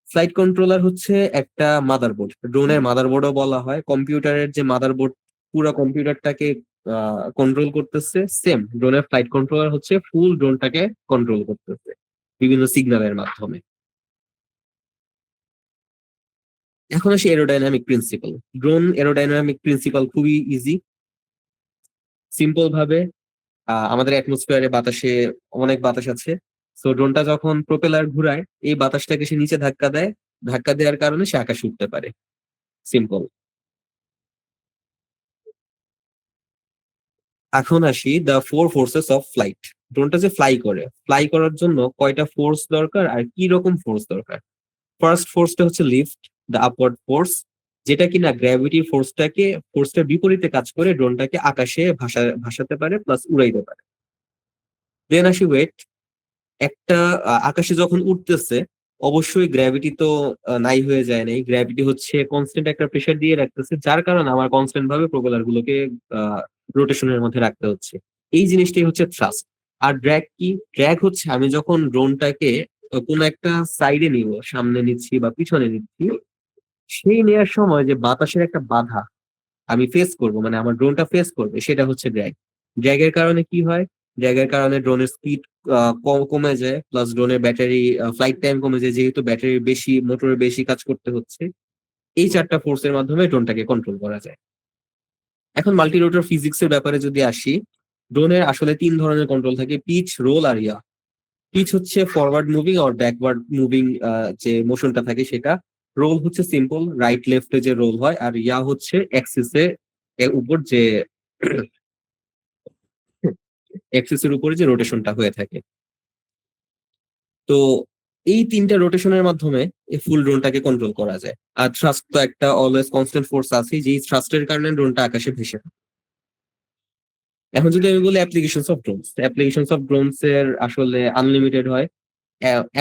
ফ্লাইট কন্ট্রোলার হচ্ছে একটা মাদারবোর্ড, ড্রোনের মাদারবোর্ডও বলা হয়। কম্পিউটারের যে মাদারবোর্ড পুরো কম্পিউটারটাকে কন্ট্রোল করতেছে, সেম ড্রোনের ফ্লাইট কন্ট্রোলার হচ্ছে ফুল ড্রোনটাকে কন্ট্রোল করতেছে বিভিন্ন সিগন্যালের মাধ্যমে। এখন আসি aerodynamic principal. Drone aerodynamic principal খুবই ইজি। সিম্পল ভাবে আমাদের অ্যাটমসফিয়ারে বাতাসে অনেক বাতাস আছে। তো ড্রোনটা যখন প্রোপেলার ঘুরায় এই বাতাসটাকে সে নিচে ধাক্কা দেয়, ধাক্কা দেওয়ার কারণে সে আকাশে উঠতে পারে। সিম্পল। এখন আসি the four forces of flight. ড্রোনটা যে ফ্লাই করার জন্য কয়টা ফোর্স দরকার আর কি রকম ফোর্স দরকার। ফার্স্ট ফোর্সটা হচ্ছে লিফট, দ্য আপওয়ার্ড ফোর্স, যেটা কিনা গ্র্যাভিটি ফোর্সটার বিপরীতে কাজ করে ড্রোনটাকে আকাশে ভাসাতে পারে প্লাস উড়াইতে পারে। দেন আসি ওয়েট। একটা আকাশে যখন উঠতেছে অবশ্যই গ্র্যাভিটি তো নাই হয়ে যায় নাই, গ্র্যাভিটি হচ্ছে কনস্ট্যান্ট একটা প্রেসার দিয়ে রাখতেছে, যার কারণে আমার কনস্ট্যান্ট ভাবে প্রোপেলার গুলোকে রোটেশনের মধ্যে রাখতে হচ্ছে। এই জিনিসটাই হচ্ছে থ্রাস্ট। আর ড্র্যাগ কি, ড্র্যাগ হচ্ছে আমি যখন ড্রোনটাকে কোনো একটা সাইডে নিব, সামনে নিচ্ছি বা পিছনে নিচ্ছি, সেই নেওয়ার সময় যে বাতাসের একটা বাধা আমি ফেস করব, মানে আমার ড্রোনটা ফেস করবে, সেটা হচ্ছে ড্র্যাগ। ড্র্যাগের কারণে কি হয়, ড্র্যাগের কারণে ড্রোনের স্পিড কমে যায়, প্লাস ড্রোনের ব্যাটারি ফ্লাইট টাইম কমে যায়, যেহেতু ব্যাটারির বেশি মোটরের বেশি কাজ করতে হচ্ছে। এই চারটা ফোর্সের মাধ্যমে ড্রোনটাকে কন্ট্রোল করা যায়। এখন মাল্টিরোটর ফিজিক্স এর ব্যাপারে যদি আসি, ড্রোনের আসলে তিন ধরনের কন্ট্রোল থাকে, পিচ, রোল আর ইয়া। পিচ হচ্ছে ফরওয়ার্ড মুভিং আর ব্যাকওয়ার্ড মুভিং যে মোশনটা থাকে সেটা। রোল হচ্ছে সিম্পল রাইট লেফটে যে রোল হয়, আর ইয়া হচ্ছে অ্যাক্সিসে উপর যে অ্যাক্সিসের উপরে যে রোটেশনটা হয়ে থাকে। তো এই তিনটা রোটেশনের মাধ্যমে এই ফুল ড্রোনটাকে কন্ট্রোল করা যায়। আর থ্রাস্ট তো একটা অলওয়েজ কনস্ট্যান্ট ফোর্স আছে, যেই থ্রাস্টের কারণে ড্রোনটা আকাশে ভেসে থাকে। এখন যদি আমি বলি অ্যাপ্লিকেশনস অফ ড্রোনস এর আসলে আনলিমিটেড হয়।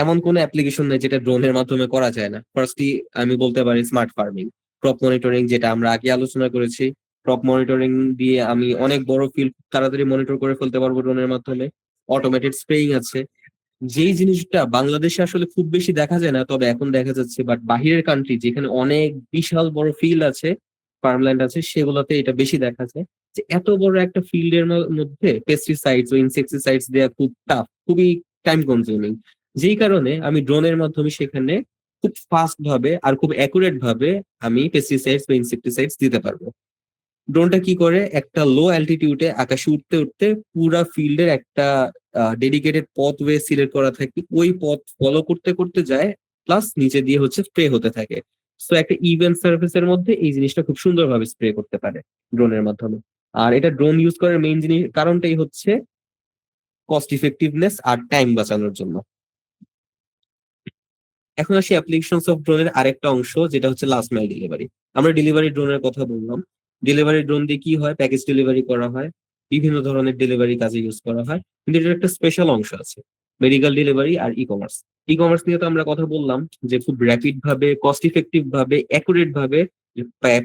এমন কোন অ্যাপ্লিকেশন নেই যেটা ড্রোনের মাধ্যমে করা যায় না। ফার্স্টলি আমি বলতে পারি স্মার্ট ফার্মিং, ক্রপ মনিটরিং, যেটা আমরা আগে আলোচনা করেছি। ক্রপ মনিটরিং দিয়ে আমি অনেক বড় ফিল্ড তাড়াতাড়ি মনিটর করে ফেলতে পারবো ড্রোনের মাধ্যমে। অটোমেটেড স্প্রেইং আছে, যেই জিনিসটা বাংলাদেশে আসলে খুব বেশি দেখা যায় না, তবে এখন দেখা যাচ্ছে। বাট বাহিরের কান্ট্রি যেখানে অনেক বিশাল বড় ফিল্ড আছে, ফার্মল্যান্ড আছে, সেগুলোতে এটা বেশি দেখা যায় যে এত বড় একটা ফিল্ডের মধ্যে পেস্টিসাইডস ও ইনসেক্টিসাইডস দেওয়া খুব টাফ, খুবই টাইম কনজিউমিং। যেই কারণে আমি ড্রোনের মাধ্যমে সেখানে খুব ফাস্ট ভাবে আর খুব অ্যাকুরেট ভাবে আমি পেস্টিসাইডস বা ইনসেক্টিসাইডস দিতে পারবো। ড্রোনটা কি করে, একটা লো অ্যালটিটিউডে আকাশে উঠতে উঠতে পুরা ফিল্ডের একটা ডেডিকেটেড পথওয়ে সিলেক্ট করা থাকে, ওই পথ ফলো করতে করতে যায়, প্লাস নিচে দিয়ে হচ্ছে স্প্রে হতে থাকে। সো একটা ইভেন সার্ফেসের মধ্যে এই জিনিসটা খুব সুন্দরভাবে স্প্রে করতে পারে ড্রোনের মাধ্যমে। আর এটা ড্রোন ইউজ করার মেইন জিনিস কারণটাই হচ্ছে কস্ট ইফেক্টিভনেস আর টাইম বাঁচানোর জন্য। এখন আসি অ্যাপ্লিকেশনস অফ ড্রোনের আরেকটা অংশ, যেটা হচ্ছে লাস্ট মাইল ডেলিভারি। আমরা ডেলিভারি ড্রোনের কথা বললাম। ডেলিভারি ড্রোন দিয়ে কি হয়, প্যাকেজ ডেলিভারি করা হয়, বিভিন্ন ধরনের ডেলিভারি কাজে ইউজ করা হয়। কিন্তু এটার একটা স্পেশাল অংশ আছে, মেডিকেল ডেলিভারি আর ই কমার্স। ই কমার্স নিয়ে তো আমরা কথা বললাম যে খুব র্যাপিড ভাবে, কস্ট ইফেক্টিভ ভাবে, অ্যাকুরেট ভাবে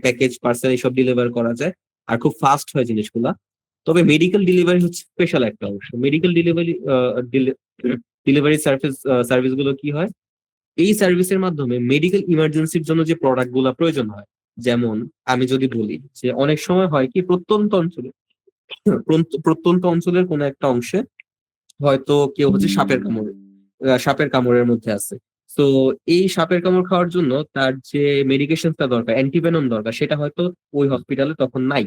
প্যাকেজ পার্সেল এইসব ডেলিভার করা যায় আর খুব ফাস্ট হয় জিনিসগুলা। তবে মেডিকেল ডেলিভারি হচ্ছে স্পেশাল একটা অংশ। মেডিকেল ডেলিভারি সার্ভিস গুলো কি হয়, এই সার্ভিসের মাধ্যমে মেডিকেল ইমার্জেন্সির জন্য যে প্রোডাক্ট গুলা প্রয়োজন হয়, যেমন আমি যদি বলি যে অনেক সময় হয় কি প্রত্যন্ত অঞ্চলের কোনো একটা অংশে হয়তো কেউ হচ্ছে সাপের কামড়ের মধ্যে আছে। তো এই সাপের কামড় খাওয়ার জন্য তার যে মেডিকেশনটা দরকার, অ্যান্টিভেনম দরকার, সেটা হয়তো ওই হসপিটালে তখন নাই।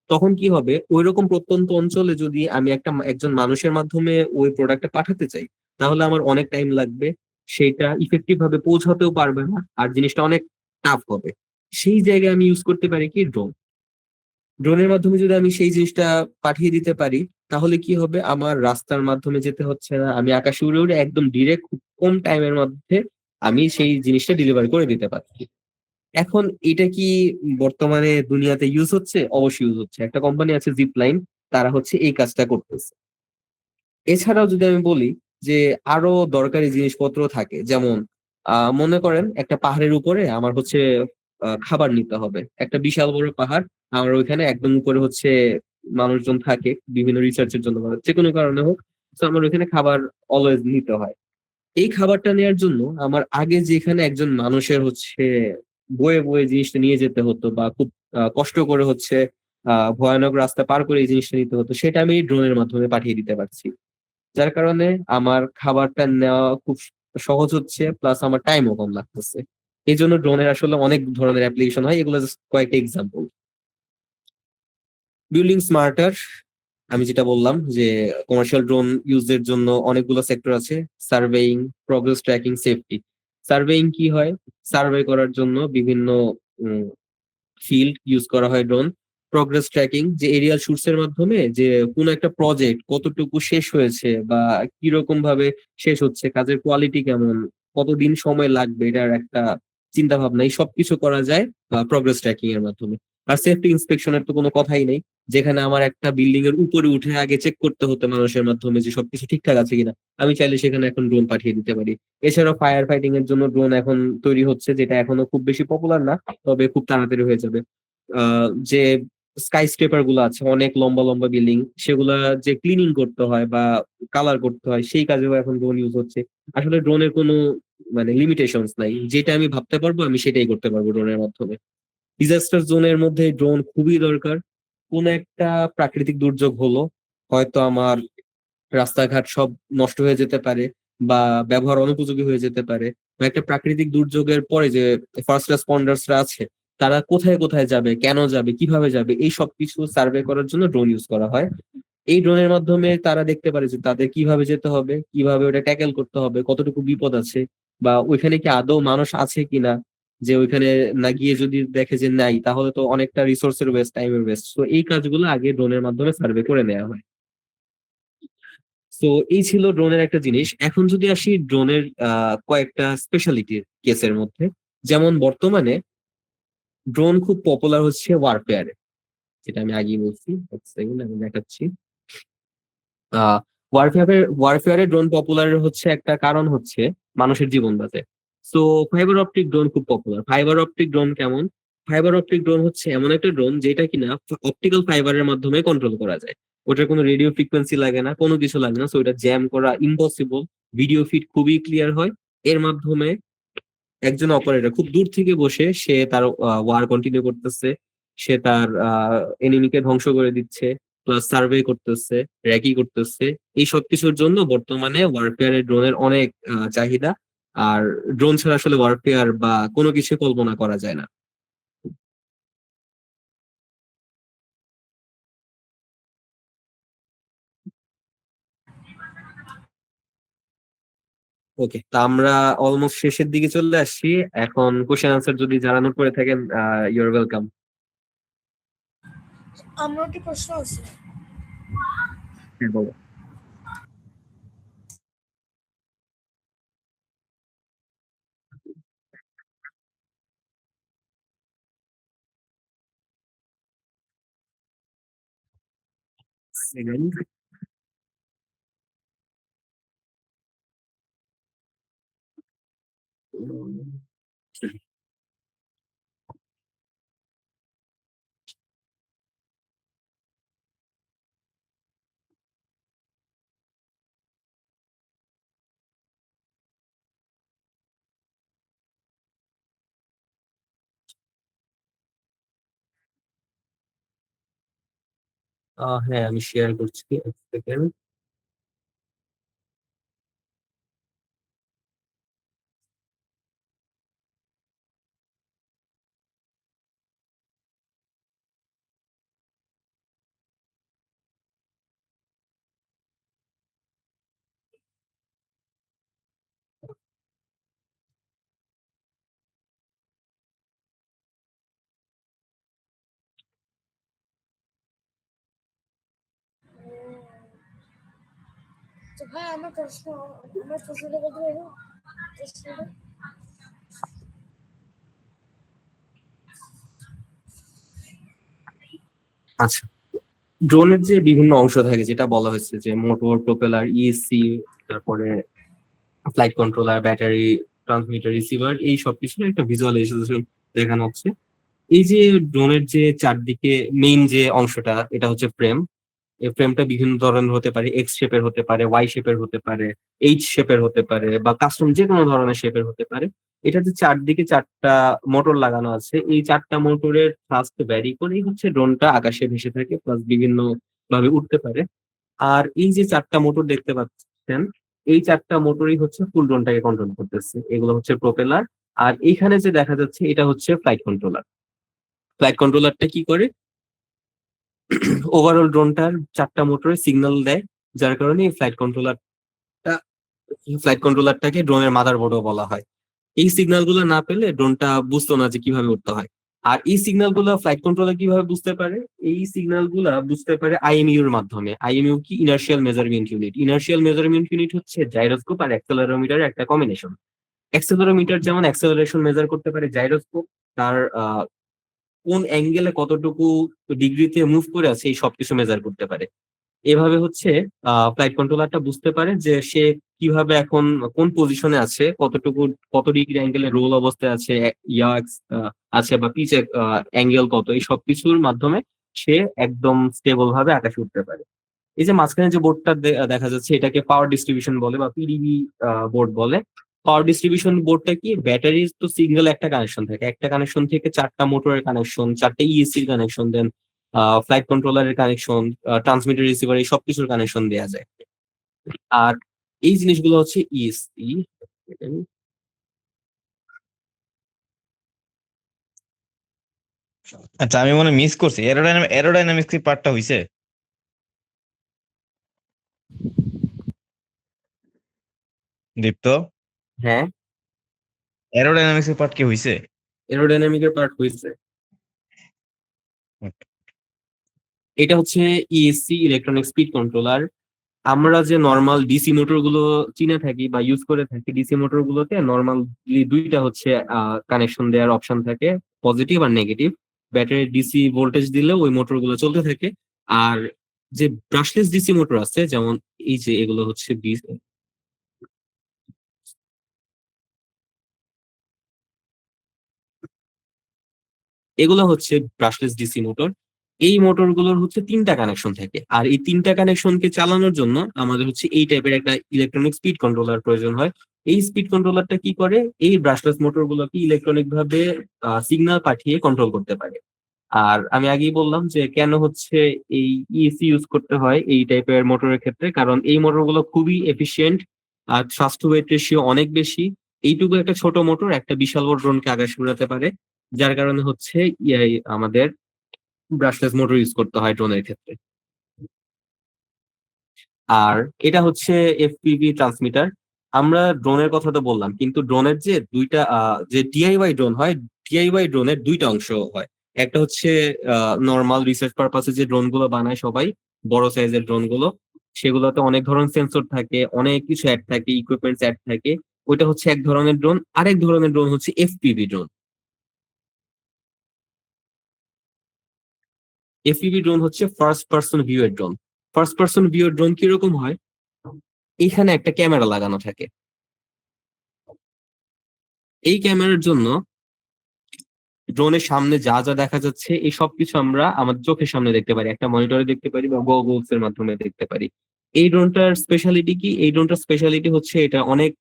তখন কি হবে, ওইরকম প্রত্যন্ত অঞ্চলে যদি আমি একজন মানুষের মাধ্যমে ওই প্রোডাক্টটা পাঠাতে চাই, তাহলে আমার অনেক টাইম লাগবে, সেটা ইফেক্টিভ ভাবে পৌঁছাতেও পারবে না, আর জিনিসটা অনেক টাফ হবে। সেই জায়গায় আমি ইউজ করতে পারি কি ড্রোন। ড্রোনের মাধ্যমে যদি আমি সেই জিনিসটা পাঠিয়ে দিতে পারি, তাহলে কি হবে, আমার রাস্তার মাধ্যমে যেতে হচ্ছে না, আমি আকাশে উড়ে উড়ে একদম ডিরেক্ট খুব কম টাইমের মধ্যে আমি সেই জিনিসটা ডেলিভারি করে দিতে পারছি। এখন এটা কি বর্তমানে দুনিয়াতে ইউজ হচ্ছে? অবশ্যই ইউজ হচ্ছে। একটা কোম্পানি আছে জিপলাইন, তারা হচ্ছে এই কাজটা করতেছে। এছাড়াও যদি আমি বলি যে আরো দরকারি জিনিসপত্র থাকে, যেমন মনে করেন একটা পাহাড়ের উপরে আমার হচ্ছে খাবার নিতে হবে, একটা বিশাল বড় পাহাড়, আমার ওইখানে একদম উপরে হচ্ছে মানুষজন থাকে বিভিন্ন রিসার্চের জন্য বা যে কোনো কারণে হোক, তো আমার ওইখানে খাবার অলওয়েজ নিতে হয়। এই খাবারটা নেওয়ার জন্য আমার আগে যেখানে একজন মানুষের হচ্ছে বয়ে বয়ে জিনিসটা নিয়ে যেতে হতো বা খুব কষ্ট করে হচ্ছে ভয়ানক রাস্তা পার করে এই জিনিসটা নিতে হতো, সেটা আমি ড্রোনের মাধ্যমে পাঠিয়ে দিতে পারছি। যার কারণে আমার খাবারটা নেওয়া খুব সহজ হচ্ছে, প্লাস আমার টাইমও কম লাগতেছে। এই জন্য ড্রোনের আসলে অনেক ধরনের অ্যাপ্লিকেশন হয়, এগুলো জাস্ট কয়েকটা এক্সাম্পল। বিল্ডিং স্মার্টার, আমি যেটা বললাম যে কমার্শিয়াল ড্রোন ইউজের জন্য অনেকগুলো সেক্টর আছে: surveying, progress tracking, safety. Surveying কি হয়? সার্ভে করার জন্য বিভিন্ন ফিল্ড ইউজ করা হয় ড্রোন। প্রগ্রেস ট্র্যাকিং, যে এরিয়াল শুটস এর মাধ্যমে যে কোন একটা প্রজেক্ট কতটুকু শেষ হয়েছে বা কিরকম ভাবে শেষ হচ্ছে, কাজের কোয়ালিটি কেমন, কতদিন সময় লাগবে, এটার একটা চিন্তা ভাবনা, এই সবকিছু করা যায় প্রগ্রেস ট্র্যাকিং এর মাধ্যমে। আর সেফটি ইন্সপেকশনের তো কোনো কথাই নেই, যেখানে আমার একটা বিল্ডিং এর উপরে উঠে আগে চেক করতে হতো মানুষের মাধ্যমে যে সবকিছু ঠিকঠাক আছে কিনা, আমি চাইলে সেখানে এখন ড্রোন পাঠিয়ে দিতে পারি। এছাড়াও ফায়ার ফাইটিং এর জন্য ড্রোন এখন তৈরি হচ্ছে, যেটা এখনো খুব বেশি পপুলার না, তবে খুব তাড়াতাড়ি হয়ে যাবে। যে স্কাই স্ক্রেপার গুলো আছে, অনেক লম্বা লম্বা বিল্ডিং, সেগুলা যে ক্লিনিং করতে হয় বা কালার করতে হয়, সেই কাজেও এখন ড্রোন ইউজ হচ্ছে। আসলে ড্রোনের কোনো মানে লিমিটেশনস নাই, যেটা আমি ভাবতে পারবো আমি সেটাই করতে পারবো ড্রোনের মাধ্যমে। ডিজাস্টার জোনের মধ্যে ড্রোন খুবই দরকার। কোন একটা প্রাকৃতিক দুর্যোগ হলো, হয়তো আমার রাস্তাঘাট সব নষ্ট হয়ে যেতে পারে বা ব্যবহার অনুপযোগী হয়ে যেতে পারে, বা একটা প্রাকৃতিক দুর্যোগের পরে যে ফার্স্ট রেসপন্ডার্সরা আছে, তারা কোথায় কোথায় যাবে, কেন যাবে, কিভাবে যাবে, এই সব কিছু সার্ভে করার জন্য ড্রোন ইউজ করা হয়। এই ড্রোনের মাধ্যমে তারা দেখতে পারে যে তাদের কিভাবে যেতে হবে, কিভাবে ওটা ট্যাকেল করতে হবে, কতটুকু বিপদ আছে, বা ওইখানে কি আদৌ মানুষ আছে কিনা। যে ওইখানে না গিয়ে যদি দেখে যে নাই, তাহলে তো অনেকটা রিসোর্সের ওয়েস্ট, টাইমের ওয়েস্ট। তো এই কাজগুলো আগে ড্রোনের মাধ্যমে সার্ভে করে নেওয়া হয়। তো এই ছিল ড্রোনের একটা জিনিস। এখন যদি আসি ড্রোনের কয়েকটা স্পেশালিটির কেসের মধ্যে, যেমন বর্তমানে ড্রোন খুব পপুলার হচ্ছে ওয়ারফেয়ারে, যেটা আমি আগেই বলছি। এক সেকেন্ড আমি দেখাচ্ছি। ওয়ারফেয়ারে ড্রোন পপুলার হচ্ছে একটা কারণ হচ্ছে মানুষের জীবন বাঁচে। তো ফাইবার অপটিক ড্রোন খুব পপুলার। ফাইবার অপটিক ড্রোন কেমন? ফাইবার অপটিক ড্রোন হচ্ছে এমন একটা ড্রোন যেটা কিনা অপটিক্যাল ফাইবারের মাধ্যমে কন্ট্রোল করা যায়। ওটার কোনো রেডিও ফ্রিকোয়েন্সি লাগে না, কোনো কিছু লাগে না, সো এটা জ্যাম করা ইম্পসিবল। ভিডিও ফিড খুবই ক্লিয়ার হয়। এর মাধ্যমে একজন অপারেটর খুব দূর থেকে বসে সে তার ওয়ার কন্টিনিউ করতেছে, সে তার এনিমিকে ধ্বংস করে দিচ্ছে, প্লাস সার্ভে করতেছে, র্যাকি করতেছে। এই সব কিছুর জন্য বর্তমানে ওয়ারফেয়ারের ড্রোনের অনেক চাহিদা। আর ড্রোন ছাড়া আসলে ওয়ারফেয়ার বা কোনো কিছু কল্পনা করা যায় না। ওকে, তা আমরা অলমোস্ট শেষের দিকে চলে আসছি। এখন কোশ্চেন আনসার যদি যারা নোট করে থাকেন, ইউর ওয়েলকাম। আমার একটা প্রশ্ন আছে। হ্যাঁ, বলো। Second. হ্যাঁ, আমি শেয়ার করছি, এক সেকেন্ড। তো ভাই আমার প্রশ্নটা বলতে পারবো? প্রশ্নটা আচ্ছা, ড্রোনের যে বিভিন্ন অংশ থাকে যেটা বলা হয়েছে যে মোটর, প্রোপেলার, ইএসসি, তারপরে flight controller, battery, transmitter, receiver, এই সবকিছুর একটা ভিজুয়ালাইজেশন দেখানো হচ্ছে। এই যে ড্রোনের যে চারদিকে মেইন যে অংশটা, এটা হচ্ছে ফ্রেম। এই ফ্রেমটা বিভিন্ন ধরনের হতে পারে, এক্স শেপের হতে পারে, ওয়াই শেপের হতে পারে, এইচ শেপের হতে পারে, বা কাস্টম যে কোনো ধরনের শেপের হতে পারে। এটা যে চারদিকে চারটা মোটর লাগানো আছে, এই চারটা মোটরের থ্রাস্ট ভ্যারি করেই হচ্ছে ড্রোনটা আকাশে ভেসে থাকে, প্লাস বিভিন্ন ভাবে উঠতে পারে। আর এই যে চারটা মোটর দেখতে পাচ্ছেন, এই চারটা মোটরই হচ্ছে ফুল ড্রোনটাকে কন্ট্রোল করতেছে। এগুলো হচ্ছে প্রোপেলার। আর এইখানে যে দেখা যাচ্ছে এটা হচ্ছে ফ্লাইট কন্ট্রোলার। ফ্লাইট কন্ট্রোলারটা কি করে, ওভারঅল ড্রোনটার চারটা মোটরে সিগন্যাল দেয়, যার কারণে এই ফ্লাইট কন্ট্রোলারটাকে ড্রোনের মাদারবোর্ডও বলা হয়। এই সিগন্যাল গুলো না পেলে ড্রোনটা বুঝতো না যে কিভাবে উঠতে হয়। আর এই সিগন্যাল গুলো ফ্লাইট কন্ট্রোলার কিভাবে বুঝতে পারে, এই সিগন্যাল গুলা বুঝতে পারে আইএমইউ এর মাধ্যমে। আইএমইউ কি? Inertial measurement unit. Inertial measurement unit হচ্ছে জাইরোস্কোপ আর অ্যাক্সেলেরোমিটারের একটা কম্বিনেশন। অ্যাক্সেলেরোমিটার যেমন অ্যাক্সেলারেশন মেজার করতে পারে, জাইরোস্কোপ তার কোন অ্যাঙ্গেলে কতটুকু ডিগ্রিতে মুভ করে আছে এই সবকিছু মেজার করতে পারে। এভাবে হচ্ছে ফ্লাইট কন্ট্রোলারটা বুঝতে পারে যে সে কিভাবে এখন কোন পজিশনে আছে, কতটুকু, কত ডিগ্রি অ্যাঙ্গেলে রোল অবস্থায় আছে, ইয়া আছে, বা পিচে অ্যাঙ্গেল কত, এই সবকিছুর মাধ্যমে সে একদম স্টেবল ভাবে আকাশে উঠতে পারে। এই যে মাঝখানে যে বোর্ডটা দেখা যাচ্ছে, এটাকে পাওয়ার ডিস্ট্রিবিউশন বলে বা পিডিবি বোর্ড বলে। পাওয়ার ডিস্ট্রিবিউশন বোর্ডটা কি, ব্যাটারির তো সিঙ্গেল একটা কানেকশন থাকে, একটা কানেকশন থেকে চারটা মোটরের কানেকশন, চারটা ইএসসির কানেকশন, দেন ফ্লাইট কন্ট্রোলারের কানেকশন, ট্রান্সমিটার, রিসিভার, এই সবকিছুর কানেকশন দেওয়া যায়। আর এই জিনিসগুলো হচ্ছে ইএসসি। আচ্ছা, আমি মনে মিস করছি, এরোডাইনামিক্স কি পার্টটা হইছে? দীপ্ত, হ্যাঁ, এরোডাইনামিক্স এর পার্ট কি হইছে? এরোডাইনামিকের পার্ট হয়েছে। এটা হচ্ছে ইএসসি, ইলেকট্রনিক স্পিড কন্ট্রোলার। আমরা যে নর্মাল ডিসি মোটর গুলো চিনে থাকি বা ইউজ করে থাকি, ডিসি মোটর গুলোতে নর্মালি দুইটা হচ্ছে কানেকশন দেওয়ার অপশন থাকে, পজিটিভ আর নেগেটিভ। ব্যাটারি ডিসি ভোল্টেজ দিলে ওই মোটর গুলো চলতে থাকে। আর যে ব্রাশলেস ডিসি মোটর আছে, যেমন এই যে এগুলো হচ্ছে এগুলো হচ্ছে ব্রাশলেস ডিসি মোটর। এই মোটর গুলোর হচ্ছে তিনটা কানেকশন থাকে, আর এই তিনটা কানেকশনকে চালানোর জন্য আমাদের হচ্ছে এই টাইপের একটা ইলেকট্রনিক স্পিড কন্ট্রোলার প্রয়োজন হয়। এই স্পিড কন্ট্রোলারটা কি করে, এই ব্রাশলেস মোটর গুলোকে ইলেকট্রনিক ভাবে সিগন্যাল পাঠিয়ে কন্ট্রোল করতে পারে। আর আমি আগেই বললাম যে কেন হচ্ছে এই ইএসসি ইউজ করতে হয় এই টাইপের মোটরের ক্ষেত্রে, কারণ এই মোটরগুলো খুবই এফিশিয়েন্ট, আর থ্রাস্ট টু ওয়েট রেশিও অনেক বেশি। এইটুকু একটা ছোট মোটর একটা বিশাল বড় ড্রোনকে আকাশে উড়াতে পারে, যার কারণে হচ্ছে আমাদের ব্রাশলেস মোটর ইউজ করতে হয় ড্রোনের ক্ষেত্রে। আর এটা হচ্ছে এফপিভি ট্রান্সমিটার। আমরা ড্রোনের কথা তো বললাম, কিন্তু ড্রোনের যে দুইটা যে ডিআইওয়াই ড্রোন হয়, ডিআইওয়াই ড্রোনের দুইটা অংশ হয়। একটা হচ্ছে নর্মাল রিসার্চ পারপাসে যে ড্রোন গুলো বানায় সবাই, বড় সাইজের ড্রোন গুলো, সেগুলোতে অনেক ধরনের সেন্সর থাকে, অনেক কিছু অ্যাড থাকে, ইকুইপমেন্টস অ্যাড থাকে। ওইটা হচ্ছে এক ধরনের ড্রোন। আরেক ধরনের ড্রোন হচ্ছে এফপিভি ড্রোন। এফপিভি ড্রোন হচ্ছে ফার্স্ট পার্সন ভিউ এর ড্রোন। ফার্স্ট পার্সন ভিউ এর ড্রোন কিরকম হয়, এখানে একটা ক্যামেরা লাগানো থাকে। এই ক্যামেরার জন্য ড্রোনের সামনে যা যা দেখা যাচ্ছে এই সবকিছু আমরা আমাদের চোখের সামনে দেখতে পারি, একটা মনিটরে দেখতে পারি বা গগলস এর মাধ্যমে দেখতে পারি। এই ড্রোনটার স্পেশালিটি কি, এই ড্রোনটার স্পেশালিটি হচ্ছে এটা অনেক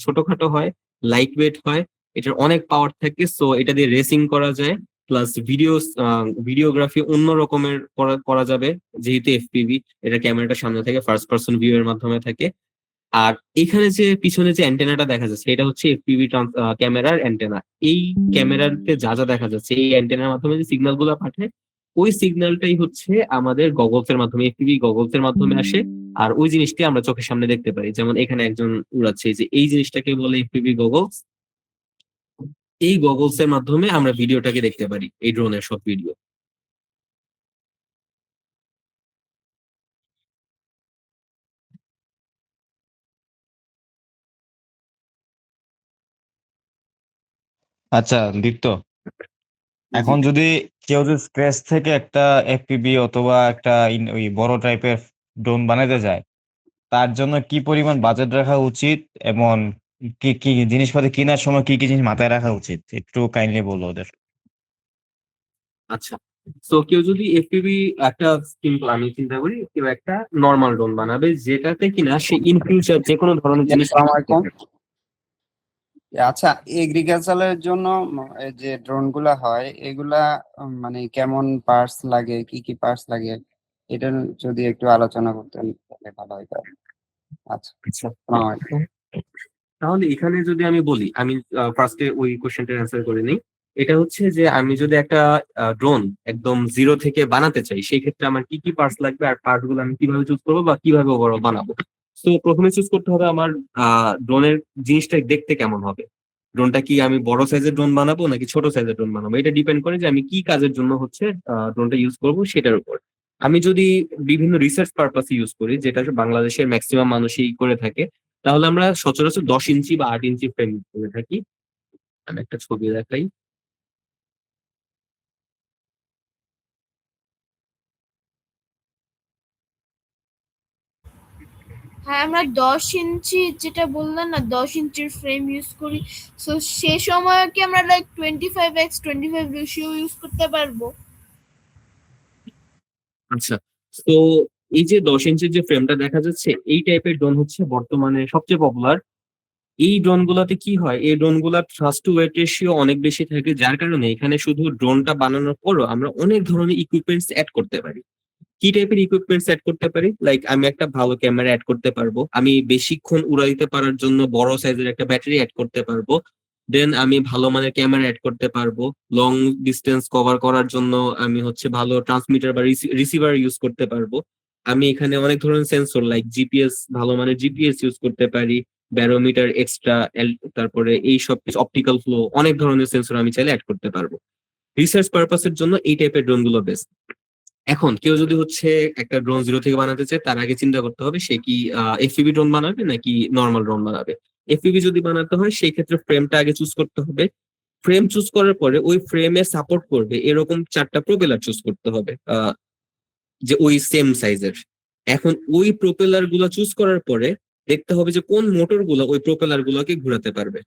ছোটখাটো হয়, লাইট ওয়েট হয়, এটার অনেক পাওয়ার থাকে, সো এটা দিয়ে রেসিং করা যায়। প্লাস ভিডিওগ্রাফি অন্য রকমের করা যাবে, যেহেতু এফপিভি। এটা ক্যামেরাটা সামনে থেকে ফার্স্ট পার্সন ভিউ এর মাধ্যমে থাকে। আর এখানে যে পিছনে যে অ্যান্টেনাটা দেখা যাচ্ছে, এটা হচ্ছে এফপিভি ক্যামেরার অ্যান্টেনা। এই ক্যামেরাতে যা যা দেখা যাচ্ছে, এই অ্যান্টেনার মাধ্যমে যে সিগন্যাল গুলো পাঠায়, ওই সিগন্যালটাই হচ্ছে আমাদের গগলস এর মাধ্যমে, এফপিভি গগলস এর মাধ্যমে আসে। আর ওই জিনিসটি আমরা চোখের সামনে দেখতে পারি, যেমন এখানে একজন উড়াচ্ছে, যে এই জিনিসটাকে বলে এফপিভি গগলস। এই গগলস এর মাধ্যমে আমরা ভিডিওটাকে দেখতে পারি, এই ড্রোনের সব ভিডিও। আচ্ছা দীপ্ত, এখন যদি কেউ যদি স্ক্র্যাচ থেকে একটা এফপিভি অথবা একটা ওই বড় টাইপের ড্রোন বানাতে যায়, তার জন্য কি পরিমাণ বাজেট রাখা উচিত এবং কি কি জিনিসপাতি কেনার সময় কি কি জিনিস মাথায় রাখা উচিত, একটু কাইন্ডলি বলো ওদের। আচ্ছা, তো কেউ যদি এফপিভি একটা সিম্পল, আমি চিন্তা করি কেউ একটা নর্মাল ড্রোন বানাবে যেটাতে কিনা সে ইন ফিউচার যে কোনো ধরনের জিনিস আসসালামু আলাইকুম। আচ্ছা, এগ্রিকালচারের জন্য এই যে ড্রোন গুলা হয় এগুলা মানে কেমন পার্টস লাগে, কি কি পার্টস লাগে, এটা যদি একটু আলোচনা করতেন তাহলে ভালো হতো। আচ্ছা, আচ্ছা, আসসালামু আলাইকুম। তাহলে এখানে যদি আমি বলি, আমি ফার্স্টে ওই কোশ্চেনটার অ্যান্সার করে নিই। এটা হচ্ছে যে আমি যদি একটা ড্রোন একদম জিরো থেকে বানাতে চাই, সেই ক্ষেত্রে আমার কি কি পার্টস লাগবে আর পার্টস গুলো আমি কিভাবে চুজ করবো বা কিভাবে ওভারঅল বানাবো। তো প্রথমে চুজ করতে হবে আমার ড্রোনের জিনিসটা দেখতে কেমন হবে। ড্রোনটা কি আমি বড় সাইজের ড্রোন বানাবো নাকি ছোট সাইজের ড্রোন বানাবো, এটা ডিপেন্ড করে যে আমি কি কাজের জন্য হচ্ছে ড্রোনটা ইউজ করবো সেটার উপর। আমি যদি বিভিন্ন রিসার্চ পারপাসে ইউজ করি, যেটা বাংলাদেশের ম্যাক্সিমাম মানুষই করে থাকে, তাহলে আমরা সচরাচর 10 ইঞ্চি বা 8 ইঞ্চি ফ্রেম ইউজ করে থাকি। আমি একটা ছবি দেখাই। হ্যাঁ, আমরা 10 ইঞ্চি যেটা বললেন না, 10 ইঞ্চির ফ্রেম ইউজ করি। সো সে সময় কি আমরা লাইক 25x25 রেশিও ইউজ করতে পারবো? আচ্ছা, তো এই যে 10 ইঞ্চির যে ফ্রেমটা দেখা যাচ্ছে, এই টাইপের ড্রোন হচ্ছে বর্তমানে সবচেয়ে পপুলার। এই ড্রোন গুলাতে কি হয়, এই ড্রোন গুলার থ্রাস্ট টু ওয়েট রেশিও অনেক বেশি থাকে, যার কারণে এখানে শুধু ড্রোনটা বানানোর পরও আমরা অনেক ধরনের ইকুইপমেন্টস অ্যাড করতে পারি। কি টাইপের ইকুইপমেন্টস অ্যাড করতে পারি, লাইক আমি একটা ভালো ক্যামেরা অ্যাড করতে পারবো, আমি বেশিক্ষণ উড়াইতে পারার জন্য বড় সাইজের একটা ব্যাটারি অ্যাড করতে পারবো, দেন আমি ভালো মানের ক্যামেরা অ্যাড করতে পারবো, লং ডিস্টেন্স কভার করার জন্য আমি হচ্ছে ভালো ট্রান্সমিটার বা রিসিভার ইউজ করতে পারবো। আমি এখানে অনেক ধরনের সেন্সর লাইক জিপিএস, ভালো মানের জিপিএস ইউজ করতে পারি, ব্যারোমিটার এক্সট্রা, তারপরে এই সব কিছু অপটিক্যাল ফ্লো, অনেক ধরনের সেন্সর আমি চাইলে অ্যাড করতে পারবো। রিসার্চ পারপাসের জন্য এই টাইপের ড্রোন গুলো বেস্ট। এখন কেউ যদি হচ্ছে একটা ড্রোন জিরো থেকে বানাতে চায়, তার আগে চিন্তা করতে হবে সে কি এফপিভি ড্রোন বানাবে নাকি নর্মাল ড্রোন বানাবে। এফপিভি যদি বানাতে হয় সেই ক্ষেত্রে ফ্রেমটা আগে চুজ করতে হবে। ফ্রেম চুজ করার পরে ওই ফ্রেমে সাপোর্ট করবে এরকম 4টা প্রোপেলার চুজ করতে হবে, যে ওই সেম সাইজের। এখন ওই প্রোপেলার গুলো চুজ করার পরে দেখতে হবে যে কোন মোটর গুলো ওই প্রোপেলার গুলোকে ঘুরাতে পারবে।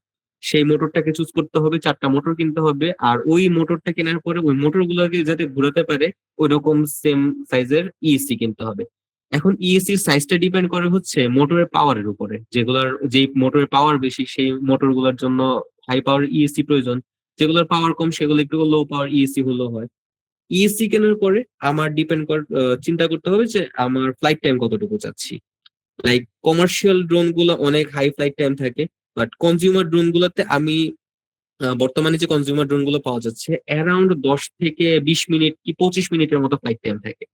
সেই মোটরটাকে চুজ করতে হবে, 4টা মোটর কিনতে হবে, আর ওই মোটরটা কেনার পরে ওই মোটর গুলোকে যাতে ঘুরাতে পারে ওই রকম সেম সাইজের ইএসসি কিনতে হবে। এখন ইএসসির সাইজটা ডিপেন্ড করে হচ্ছে মোটরের পাওয়ারের উপরে, যেই মোটরের পাওয়ার বেশি সেই মোটর গুলোর জন্য হাই পাওয়ার ইএসসি প্রয়োজন, যেগুলোর পাওয়ার কম সেগুলো একটু লো পাওয়ার ইএসসি হলেও হয়। ইএসসি কেনার পরে আমার চিন্তা করতে হবে যে আমার ফ্লাইট টাইম কতটুকু চাচ্ছি। লাইক কমার্শিয়াল ড্রোন গুলো অনেক হাই ফ্লাইট টাইম থাকে, বাট কনজিউমার ড্রোন গুলোতে আমি বর্তমানে যে কনজিউমার ড্রোন গুলো পাওয়া যাচ্ছে অ্যারাউন্ড 10 থেকে 20 মিনিট কি 25 মিনিটের মতো ফ্লাইট টাইম থাকে,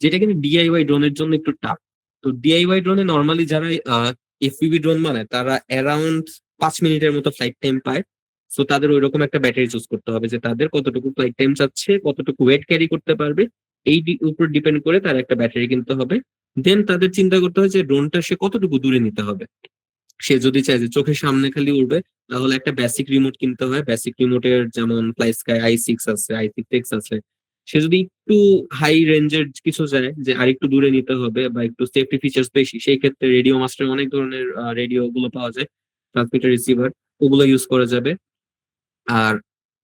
যেটা কিন্তু ডিআইওয়াই ড্রোনের জন্য একটু টাফ। তো ডিআইওয়াই ড্রোনে নর্মালি যারা এফপিভি ড্রোন বানায় তারা অ্যারাউন্ড 5 মিনিটের মতো ফ্লাইট টাইম পায়। সো তাদের ওইরকম একটা ব্যাটারি চুজ করতে হবে যে তাদের কতটুকু ফ্লাইট টাইম চাচ্ছে, কতটুকু ওয়েট ক্যারি করতে পারবে, এই উপর ডিপেন্ড করে তার একটা ব্যাটারি কিনতে হবে। দেন তাদের চিন্তা করতে হবে যে ড্রোনটা সে কতটুকু দূরে নিতে হবে। সে যদি চায় যে চোখের সামনে খালি উড়বে, তাহলে একটা বেসিক রিমোট কিনতে হয়। বেসিক রিমোটের যেমন ফ্লাই স্কাই i6 আছে, i6X আছে। সে যদি একটু হাই রেঞ্জের কিছু চায় যে আরেকটু দূরে নিতে হবে বা একটু সেফটি ফিচার্স বেশি, সেই ক্ষেত্রে রেডিও মাস্টার অনেক ধরনের রেডিও গুলো পাওয়া যায়, ট্রান্সমিটার রিসিভার, ওগুলো ইউজ করা যাবে। আর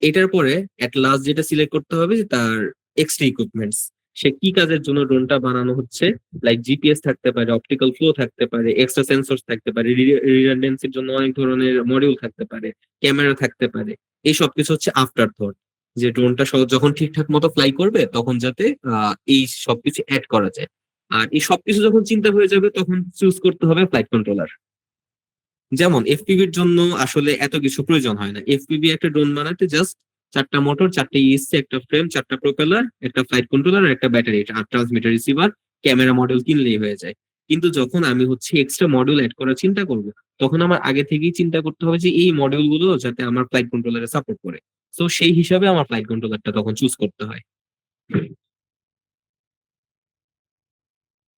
এটার পরে এট লাস্ট যেটা সিলেক্ট করতে হবে যে তার এক্সট্রা ইকুইপমেন্টস, সে কি কাজের জন্য ড্রোনটা বানানো হচ্ছে। লাইক জিপিএস থাকতে পারে, অপটিক্যাল ফ্লো থাকতে পারে, এক্সট্রা সেন্সর থাকতে পারে, রিডান্ডেন্সির জন্য অনেক ধরনের মডিউল থাকতে পারে, ক্যামেরা থাকতে পারে। এই সবকিছু হচ্ছে আফটার থট, যে ড্রোনটা যখন ঠিকঠাক মতো ফ্লাই করবে তখন যাতে এই সবকিছু অ্যাড করা যায়। আর এই সবকিছু যখন চিন্তা হয়ে যাবে তখন চুজ করতে হবে ফ্লাইট কন্ট্রোলার। যেমন এফপিভির জন্য আসলে এত কিছু প্রয়োজন হয় না। এফপিভি একটা ড্রোন বানাতে জাস্ট 4টা মোটর, 4টে ইএসসি, একটা ফ্রেম, 4টা প্রোপেলার, একটা ফ্লাইট কন্ট্রোলার আর একটা ব্যাটারি আর ট্রান্সমিটার রিসিভার, ক্যামেরা মডিউল কিনলেই হয়ে যায়। কিন্তু যখন আমি হচ্ছে এক্সট্রা মডিউল অ্যাড করার চিন্তা করব, তখন আমার আগে থেকেই চিন্তা করতে হবে যে এই মডিউল গুলো যাতে আমার ফ্লাইট কন্ট্রোলারে সাপোর্ট করে। তো সেই হিসাবে আমার ফ্লাইট কন্ট্রোলারটা তখন চুজ করতে হয়।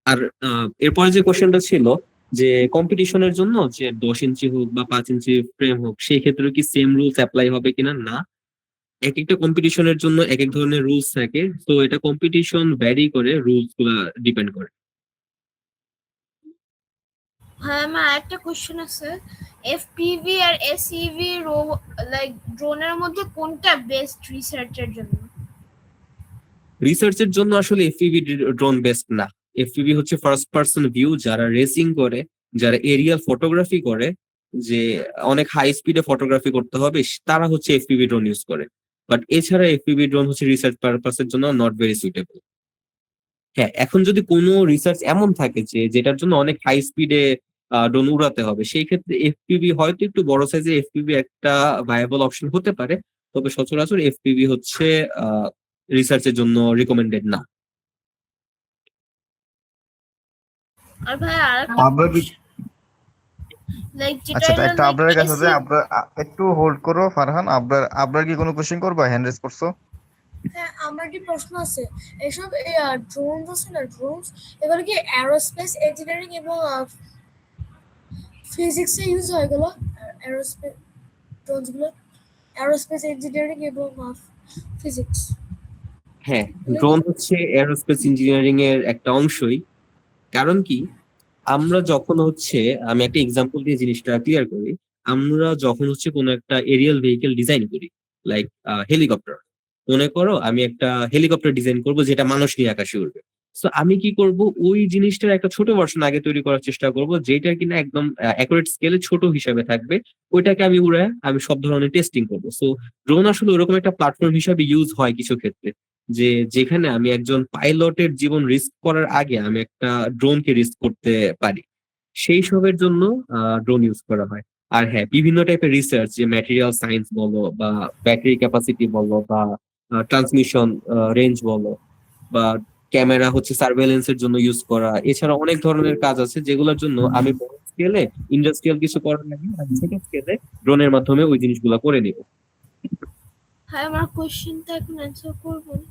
আর এরপরে যে কোশ্চেনটা ছিল যে কম্পিটিশনের জন্য যে 10 ইঞ্চি হোক বা 5 ইঞ্চি ফ্রেম হোক, সেই ক্ষেত্রে কি সেম রুলস অ্যাপ্লাই হবে কিনা, না। এক একটা কম্পিটিশনের জন্য এক এক ধরনের রুলস থাকে, তো এটা কম্পিটিশন ভ্যারি করে, রুলস গুলা ডিপেন্ড করে। হ্যাঁ, আমার একটা কোশ্চেন আছে, এফপিভি আর এসইভি লাইক ড্রোনের মধ্যে কোনটা বেস্ট রিসার্চের জন্য? রিসার্চের জন্য আসলে এফপিভি ড্রোন বেস্ট না। এফপিভি হচ্ছে ফার্স্ট পার্সন ভিউ, যারা রেসিং করে, যারা এরিয়াল ফটোগ্রাফি করে, যে অনেক হাই স্পিডে ফটোগ্রাফি করতে হবে, তারা হচ্ছে এফপিভি ড্রোন ইউজ করে। বাট এছাড়া এফপিভি ড্রোন হচ্ছে রিসার্চ পারপাসের জন্য নট ভেরি সুইটেবল। হ্যাঁ, এখন যদি কোনো রিসার্চ এমন থাকে যে যেটার জন্য অনেক হাই স্পিডে ড্রোন উড়াতে হবে, সেই ক্ষেত্রে এফপিভি হয়তো একটু বড় সাইজের এফপিভি একটা ভায়াবল অপশন হতে পারে, তবে সচরাচর এফপিভি হচ্ছে রিসার্চের জন্য রিকমেন্ডেড না। আর ভাই আরেকটা আমরা কি লাইক যেটা আচ্ছা হলো একটা like আপনার কাছে যে AC আপনার একটু হোল্ড করো ফারহান, আপনার কি কোনো কোশ্চেন করবা, হ্যান্ড রেজ করছো? হ্যাঁ, আমার একটি প্রশ্ন আছে। এসব ড্রোনস আছে না, ড্রোনস এগুলো কি অ্যারোস্পেস ইঞ্জিনিয়ারিং এবং ফিজিক্সে ইউজ হয় এগুলো? অ্যারোস্পেস ড্রোনসগুলো অ্যারোস্পেস ইঞ্জিনিয়ারিং এবং ফিজিক্স। হ্যাঁ, ড্রোন হচ্ছে এরোস্পেস ইঞ্জিনিয়ারিং এর একটা অংশই। কারণ কি, আমরা যখন হচ্ছে, আমি একটা এক্সাম্পল দিয়ে জিনিসটা ক্লিয়ার করি, আমরা যখন হচ্ছে কোনো একটা এরিয়াল ভেহিকেল ডিজাইন করি, লাইক হেলিকপ্টার, মনে করো আমি একটা হেলিকপ্টার ডিজাইন করব যেটা মানুষ নিয়ে আকাশে উড়বে। তো আমি কি করব, ওই জিনিসটার একটা ছোট ভার্সন আগে তৈরি করার চেষ্টা করব, যেটা কিনা একদম অ্যাকুরেট স্কেলে ছোট হিসাবে থাকবে। ওইটাকে আমি উড়ে আমি সব ধরনের টেস্টিং করবো। সো ড্রোন আসলে ওরকম একটা প্ল্যাটফর্ম হিসাবে ইউজ হয় কিছু ক্ষেত্রে, যে যেখানে আমি একজন পাইলটের জীবন রিস্ক করার আগে আমি একটা ড্রোনকে রিস্ক করতে পারি, সেই সবের জন্য ড্রোন ইউজ করা হয়। আর হ্যাঁ, বিভিন্ন টাইপের রিসার্চ, যে ম্যাটেরিয়াল সায়েন্স বলো, বা ব্যাটারি ক্যাপাসিটি বলো, বা ট্রান্সমিশন রেঞ্জ বলো, বা ক্যামেরা হচ্ছে সার্ভেলেন্স এর জন্য ইউজ করা, এছাড়া অনেক ধরনের কাজ আছে যেগুলোর জন্য আমি বড় স্কেলে ইন্ডাস্ট্রিয়াল কিছু করার লাগে, আর ছোট স্কেলে ড্রোনের মাধ্যমে ওই জিনিসগুলো করে নিব। হ্যাঁ, আমার কোশ্চেনটা এখন অ্যান্সার করবেন?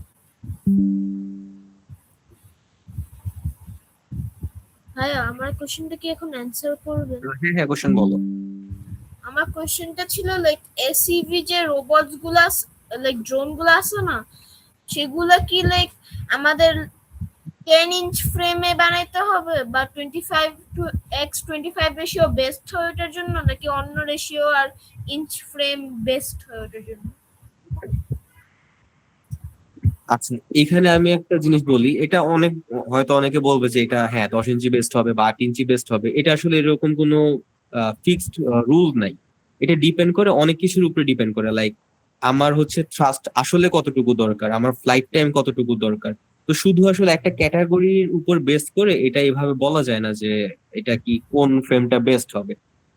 হ্যাঁ, আমার কোশ্চেনটা কি এখন অ্যান্সার করবেন? হ্যাঁ হ্যাঁ, কোশ্চেন বলো। আমার কোশ্চেনটা ছিল লাইক এসইভি যে রোবটস গুলা লাইক ড্রোন গুলা আছে না, সেগুলা কি লাইক আমাদের 10 ইঞ্চ ফ্রেমে বানাইতে হবে, বা 25:25 রেশিও বেস্ট হয় ওটার জন্য, নাকি অন্য রেশিও আর ইঞ্চ ফ্রেম বেস্ট হয় ওটার জন্য? আচ্ছা, এখানে আমি একটা জিনিস বলি, এটা অনেক, হয়তো অনেকে বলবে যে এটা হ্যাঁ 10 ইঞ্চি বেস্ট হবে বা 8 ইঞ্চি বেস্ট হবে, এটা আসলে এরকম কোনো ফিক্সড রুল নাই। এটা ডিপেন্ড করে অনেক কিছুর উপরে ডিপেন্ড করে, লাইক আমার হচ্ছে থ্রাস্ট আসলে কতটুকু দরকার, আমার ফ্লাইট টাইম কতটুকু দরকার। তো শুধু আসলে একটা ক্যাটাগরির উপর বেস করে এটা এভাবে বলা যায় না যে এটা কি কোন ফ্রেমটা বেস্ট হবে।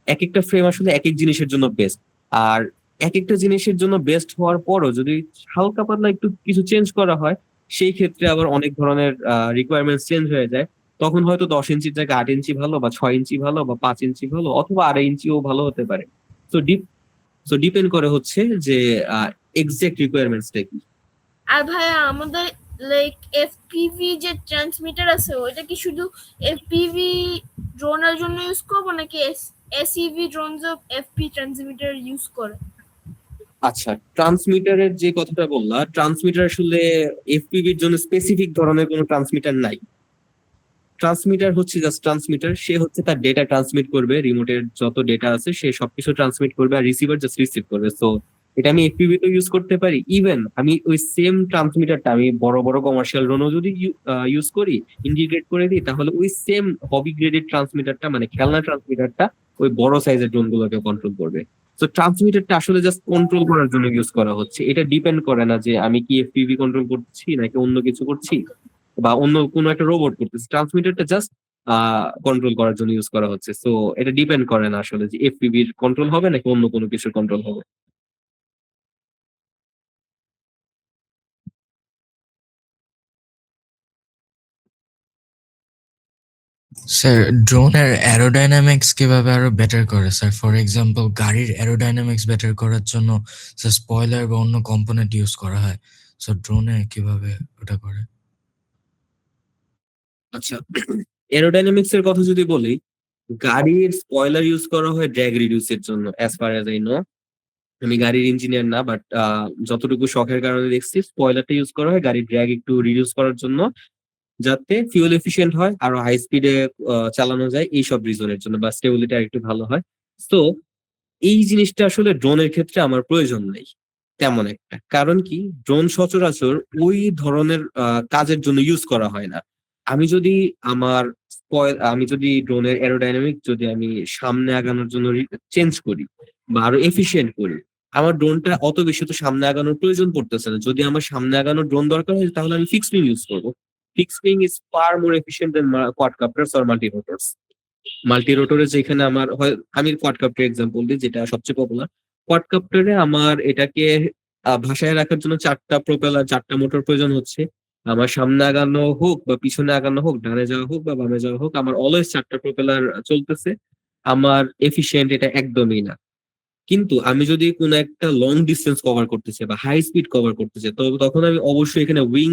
এক একটা ফ্রেম আসলে এক এক জিনিসের জন্য বেস্ট। আর এক একটা জিনিসের জন্য বেস্ট হওয়ার পরও যদি হালকা পাতলা একটু কিছু চেঞ্জ করা হয়, সেই ক্ষেত্রে আবার অনেক ধরনের রিকোয়ারমেন্টস চেঞ্জ হয়ে যায়। তখন হয়তো 10 ইঞ্চির জায়গায় 8 ইঞ্চি ভালো, বা 6 ইঞ্চি ভালো, বা 5 ইঞ্চি ভালো, অথবা 2.5 ইঞ্চিও ভালো হতে পারে। তো ডিপেন্ড করে হচ্ছে যে এক্সাক্ট রিকোয়ারমেন্টসটা কি। আর ভাইয়া আমাদের লাইক এফপিভি যে ট্রান্সমিটার আছে, ওইটা কি শুধু এফপিভি ড্রোনের জন্য ইউজ করবো, নাকি এসইভি ড্রোনসও এফপি ট্রান্সমিটার ইউজ করে? আচ্ছা, ট্রান্সমিটারের যে কথাটা বললা, ট্রান্সমিটার আসলে এফপিভির জন্য স্পেসিফিক ধরনের কোনো ট্রান্সমিটার নাই। ট্রান্সমিটার হচ্ছে জাস্ট ট্রান্সমিটার, সে হচ্ছে তার ডেটা ট্রান্সমিট করবে, রিমোটের যত ডেটা আছে সে সবকিছু ট্রান্সমিট করবে, আর রিসিভার জাস্ট রিসিভ করবে। সো এটা আমি এফপিভি তো ইউজ করতে পারি। ইভেন আমি ওই সেম ট্রান্সমিটারটা আমি বড় বড় কমার্শিয়াল ড্রোনও যদি ইউজ করি, ইন্টিগ্রেট করে দিই, তাহলে ওই সেম হবি গ্রেডেড ট্রান্সমিটারটা, মানে খেলনা ট্রান্সমিটারটা, ওই বড় সাইজের ড্রোন গুলোকে কন্ট্রোল করবে। তো ট্রান্সমিটারটা আসলে জাস্ট কন্ট্রোল করার জন্য ইউজ করা হচ্ছে, এটা ডিপেন্ড করে না যে আমি কি এফপিভি কন্ট্রোল করছি নাকি অন্য কিছু করছি, বা অন্য কোনো একটা রোবট করতেছি। ট্রান্সমিটারটা জাস্ট কন্ট্রোল করার জন্য ইউজ করা হচ্ছে। সো এটা ডিপেন্ড করে না আসলে যে এফপিভির কন্ট্রোল হবে নাকি অন্য কোনো কিছুর কন্ট্রোল হবে। স্যার, ড্রোনের অ্যারোডাইনামিক্স কিভাবে আরো বেটার করে স্যার? ফর এক্সাম্পল, গাড়ির অ্যারোডাইনামিক্স বেটার করার জন্য স্যার স্পয়লার বা অন্য কম্পোনেন্ট ইউজ করা হয়, স্যার ড্রোনে কিভাবে ওটা করে? আচ্ছা, এরোডাইনামিক্স এর কথা যদি বলি, গাড়ির স্পয়লার ইউজ করা হয় ড্র্যাগ রিডিউসের জন্য, as far as I know. আমি গাড়ির ইঞ্জিনিয়ার না, বাট যতটুকু শখের কারণে দেখছি স্পয়লারটা ইউজ করা হয় গাড়ির ড্র্যাগ একটু রিডিউস করার জন্য, যাতে ফিউল এফিশিয়েন্ট হয়, আরো হাই স্পিডে চালানো যায়, এইসব রিজনের জন্য, বা স্টেবিলিটি আর একটু ভালো হয়। তো এই জিনিসটা আসলে ড্রোনের ক্ষেত্রে আমার প্রয়োজন নেই তেমন একটা। কারণ কি, ড্রোন সচরাচর ওই ধরনের কাজের জন্য ইউজ করা হয় না। আমি যদি আমার আমি যদি ড্রোনের অ্যারোডাইনামিক যদি আমি সামনে আগানোর জন্য চেঞ্জ করি বা আরো এফিশিয়েন্ট করি, আমার ড্রোনটা অত বেশি তো সামনে আগানোর প্রয়োজন পড়তেছে না। যদি আমার সামনে আগানোর ড্রোন দরকার হয়, তাহলে আমি ফিক্সড উইং ইউজ করবো। Fixed wing is far more efficient than quadcopters or multi rotors. Multi রোটরে যেখানে আমার হয়, আমি কোয়াডকপ্টার এক্সাম্পল দিই যেটা সবচেয়ে পপুলার। কোয়াডকপ্টারে আমার এটাকে ভাসায় রাখার জন্য 4টা প্রোপেলার, 4টা মোটর প্রয়োজন হচ্ছে। আমার সামনে আগানো হোক বা পিছনে আগানো হোক, ডানে যাওয়া হোক বা বামে যাওয়া হোক, আমার অলওয়েজ 4টা প্রোপেলার চলতেছে। আমার এফিশিয়েন্ট এটা একদমই না। কিন্তু আমি যদি কোনো একটা লং ডিস্টেন্স কভার করতে চাই বা হাই স্পিড কভার করতে চাই, তো তখন আমি অবশ্যই এখানে উইং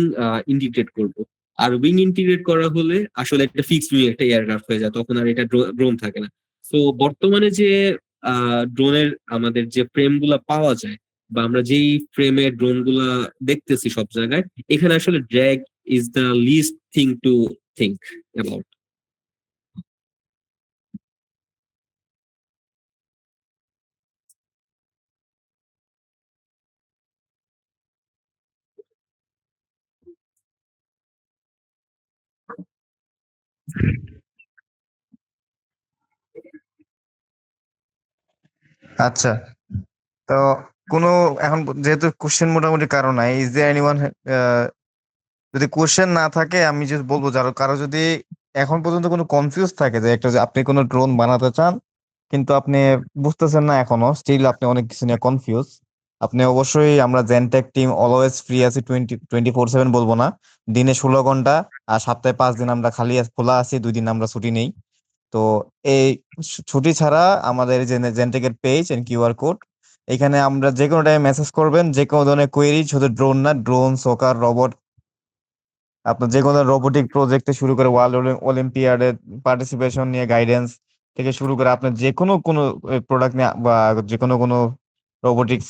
ইন্টিগ্রেট করব। আর উইং ইন্টিগ্রেট করা হলে আসলে একটা ফিক্সড উইং একটা এয়ারক্রাফট হয়ে যায়, তখন আর এটা ড্রোন থাকে না। তো বর্তমানে যে ড্রোনের আমাদের যে ফ্রেম গুলা পাওয়া যায়, বা আমরা যেই ফ্রেমের ড্রোন গুলা দেখতেছি সব জায়গায়, এখানে আসলে drag is the least thing to think about. আচ্ছা, তো কোনো এখন যেহেতু কোশ্চেন মোটামুটি কারো নাই, ইজ দেয়ার এনিওয়ান, যদি কোশ্চেন না থাকে আমি জাস্ট বলবো, যারা কারো যদি এখন পর্যন্ত কোনো কনফিউজ থাকে যে একটা, যে আপনি কোনো ড্রোন বানাতে চান কিন্তু আপনি বুঝতেছেন না এখনো, স্টিল আপনি অনেক কিছু নিয়ে কনফিউজ, আপনি অবশ্যই, আমরা জেনটেক টিম অলওয়েজ ফ্রি আছি, 24/7 বলবো না, দিনে 16 ঘন্টা, আর সপ্তাহে 5 দিন আমরা খালি খোলা আছি, 2 দিন আমরা ছুটি নেই। তো এই ছুটি ছাড়া আমাদের যে জেনটেকের পেজ এন্ড কিউআর কোড, এখানে আমরা যে কোনো টাইমে মেসেজ করবেন, যে কোনো ধরনের কোয়েরি, শুধু ড্রোন না, ড্রোন, সোকার, রোবট, আপনার যে কোনো রোবোটিক প্রজেক্টে শুরু করে ওয়ার্ল্ড অলিম্পিয়াডে পার্টিসিপেশন নিয়ে গাইডেন্স থেকে শুরু করে, আপনার যে কোনো কোনো প্রোডাক্ট নিয়ে বা যে কোনো কোনো রোবোটিক্স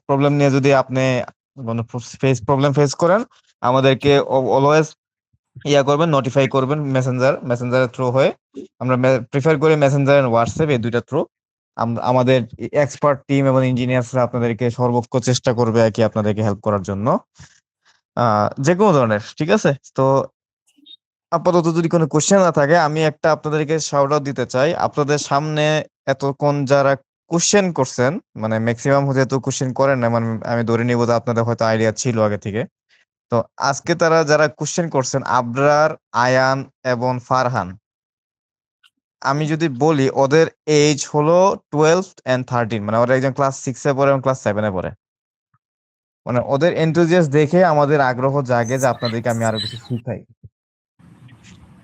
প্রবলেম নিয়ে যদি আপনি কোনো প্রবলেম ফেস করেন, আমাদেরকে অলওয়েজ করবেন, নোটিফাই করবেন মেসেঞ্জারের থ্রু হয়ে। আমরা প্রিফার করি মেসেঞ্জার এন্ড হোয়াটসঅ্যাপ, এই দুইটা থ্রু। আমাদের এক্সপার্ট টিম এবং ইঞ্জিনিয়ার্সরা আপনাদেরকে সর্বোচ্চ চেষ্টা করবে আর কি, আপনাদেরকে হেল্প করার জন্য, যে কোনো ধরনের। ঠিক আছে, তো আপাতত যদি কোনো কোশ্চেন না থাকে, আমি একটা আপনাদেরকে শাউট আউট দিতে চাই। আপনাদের সামনে এতক্ষণ যারা কোশ্চেন করছেন, মানে ম্যাক্সিমাম যেহেতু কোশ্চেন করেন না, মানে আমি ধরে নিব যে আপনাদের হয়তো আইডিয়া ছিল আগে থেকে। তো আজকে তারা যারা কোশ্চেন করছেন, আবরার, আয়ান এবং ফারহান, আমি যদি বলি ওদের এজ হলো 12 and 13, মানে ওরা একজন ক্লাস 6-এ পড়ে এবং ক্লাস 7-এ পড়ে। মানে ওদের এনথুজিয়াস্ট দেখে আমাদের আগ্রহ জাগে যে আপনাদেরকে আমি আরো কিছু শিখাই।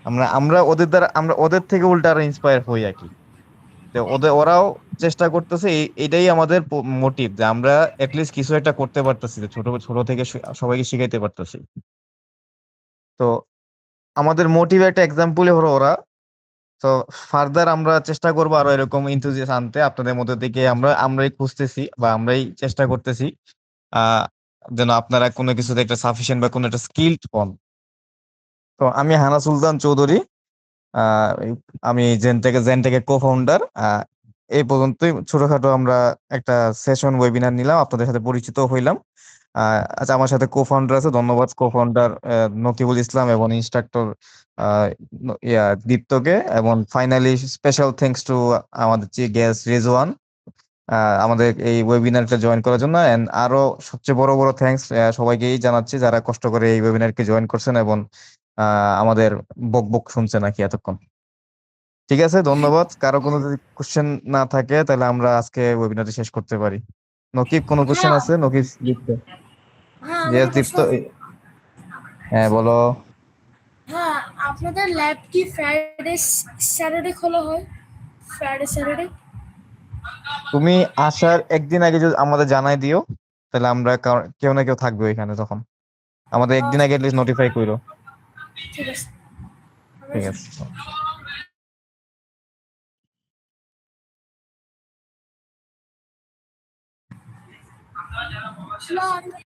আমরা আমরা ওদের দ্বারা, আমরা ওদের থেকে উল্টা আরো ইন্সপায়ার হই আর কি। তো ওরাও চেষ্টা করতেছে, এটাই আমাদের মোটিভ, যে আমরা এটলিস্ট কিছু একটা করতে পারতেছি, যে ছোট ছোট থেকে সবাইকে শিখাইতে পারতেছি। তো আমাদের মোটিভ একটা এক্সাম্পলই হলো ওরা। তো ফার্দার আমরা চেষ্টা করবো আরো এরকম ইনথুজিয়াস আনতে আপনাদের মধ্যে থেকে। আমরাই খুঁজতেছি বা আমরাই চেষ্টা করতেছি আহ যেন আপনারা কোনো কিছুতে একটা সাফিসিয়েন্ট বা কোনো একটা স্কিলড হন। তো আমি হানা সুলতান চৌধুরী, আমি জেনটেকের কো ফাউন্ডার। এই পর্যন্তই ছোটখাটো আমরা একটা সেশন ওয়েবিনার নিলাম, আপনাদের সাথে পরিচিত হইলাম। আচ্ছা, আমার সাথে কো ফাউন্ডার আছে, ধন্যবাদ কো ফাউন্ডার নকিবুল ইসলাম এবং ইনস্ট্রাক্টর দীপ্তকে। এবং ফাইনালি স্পেশাল থ্যাঙ্কস টু আমাদের গেস্ট রেজওয়ান, আমাদের এই ওয়েবিনারটা জয়েন করার জন্য। এন্ড আরো সবচেয়ে বড় বড় থ্যাঙ্কস সবাইকেই জানাচ্ছি যারা কষ্ট করে এই ওয়েবিনারকে জয়েন করছেন এবং আমাদের বক বক শুনছে নাকি এতক্ষণ। ঠিক আছে, ধন্যবাদ। কারো কোনো যদি কোশ্চেন না থাকে তাহলে আমরা আজকে ওয়েবিনারটি শেষ করতে পারি। নকিব, কোনো কোশ্চেন হ্যাঁ, আছে? নকিব, দীপ্ত। হ্যাঁ, আমার ইয়েস, একটা দীপ্ত। হ্যাঁ, বলো। হ্যাঁ, আপনাদের ল্যাব কি ফ্রাইডে স্যাটারডে খোলা হয়? Friday Saturday? তুমি আসার একদিন আগে যদি আমাদের জানাই দিও, তাহলে আমরা কেউ না কেউ থাকবে এখানে তখন। আমাদের একদিন আগে লিস্ট নোটিফাই করো। ঠিক আছে, ঠিক আমরা আছে। Long.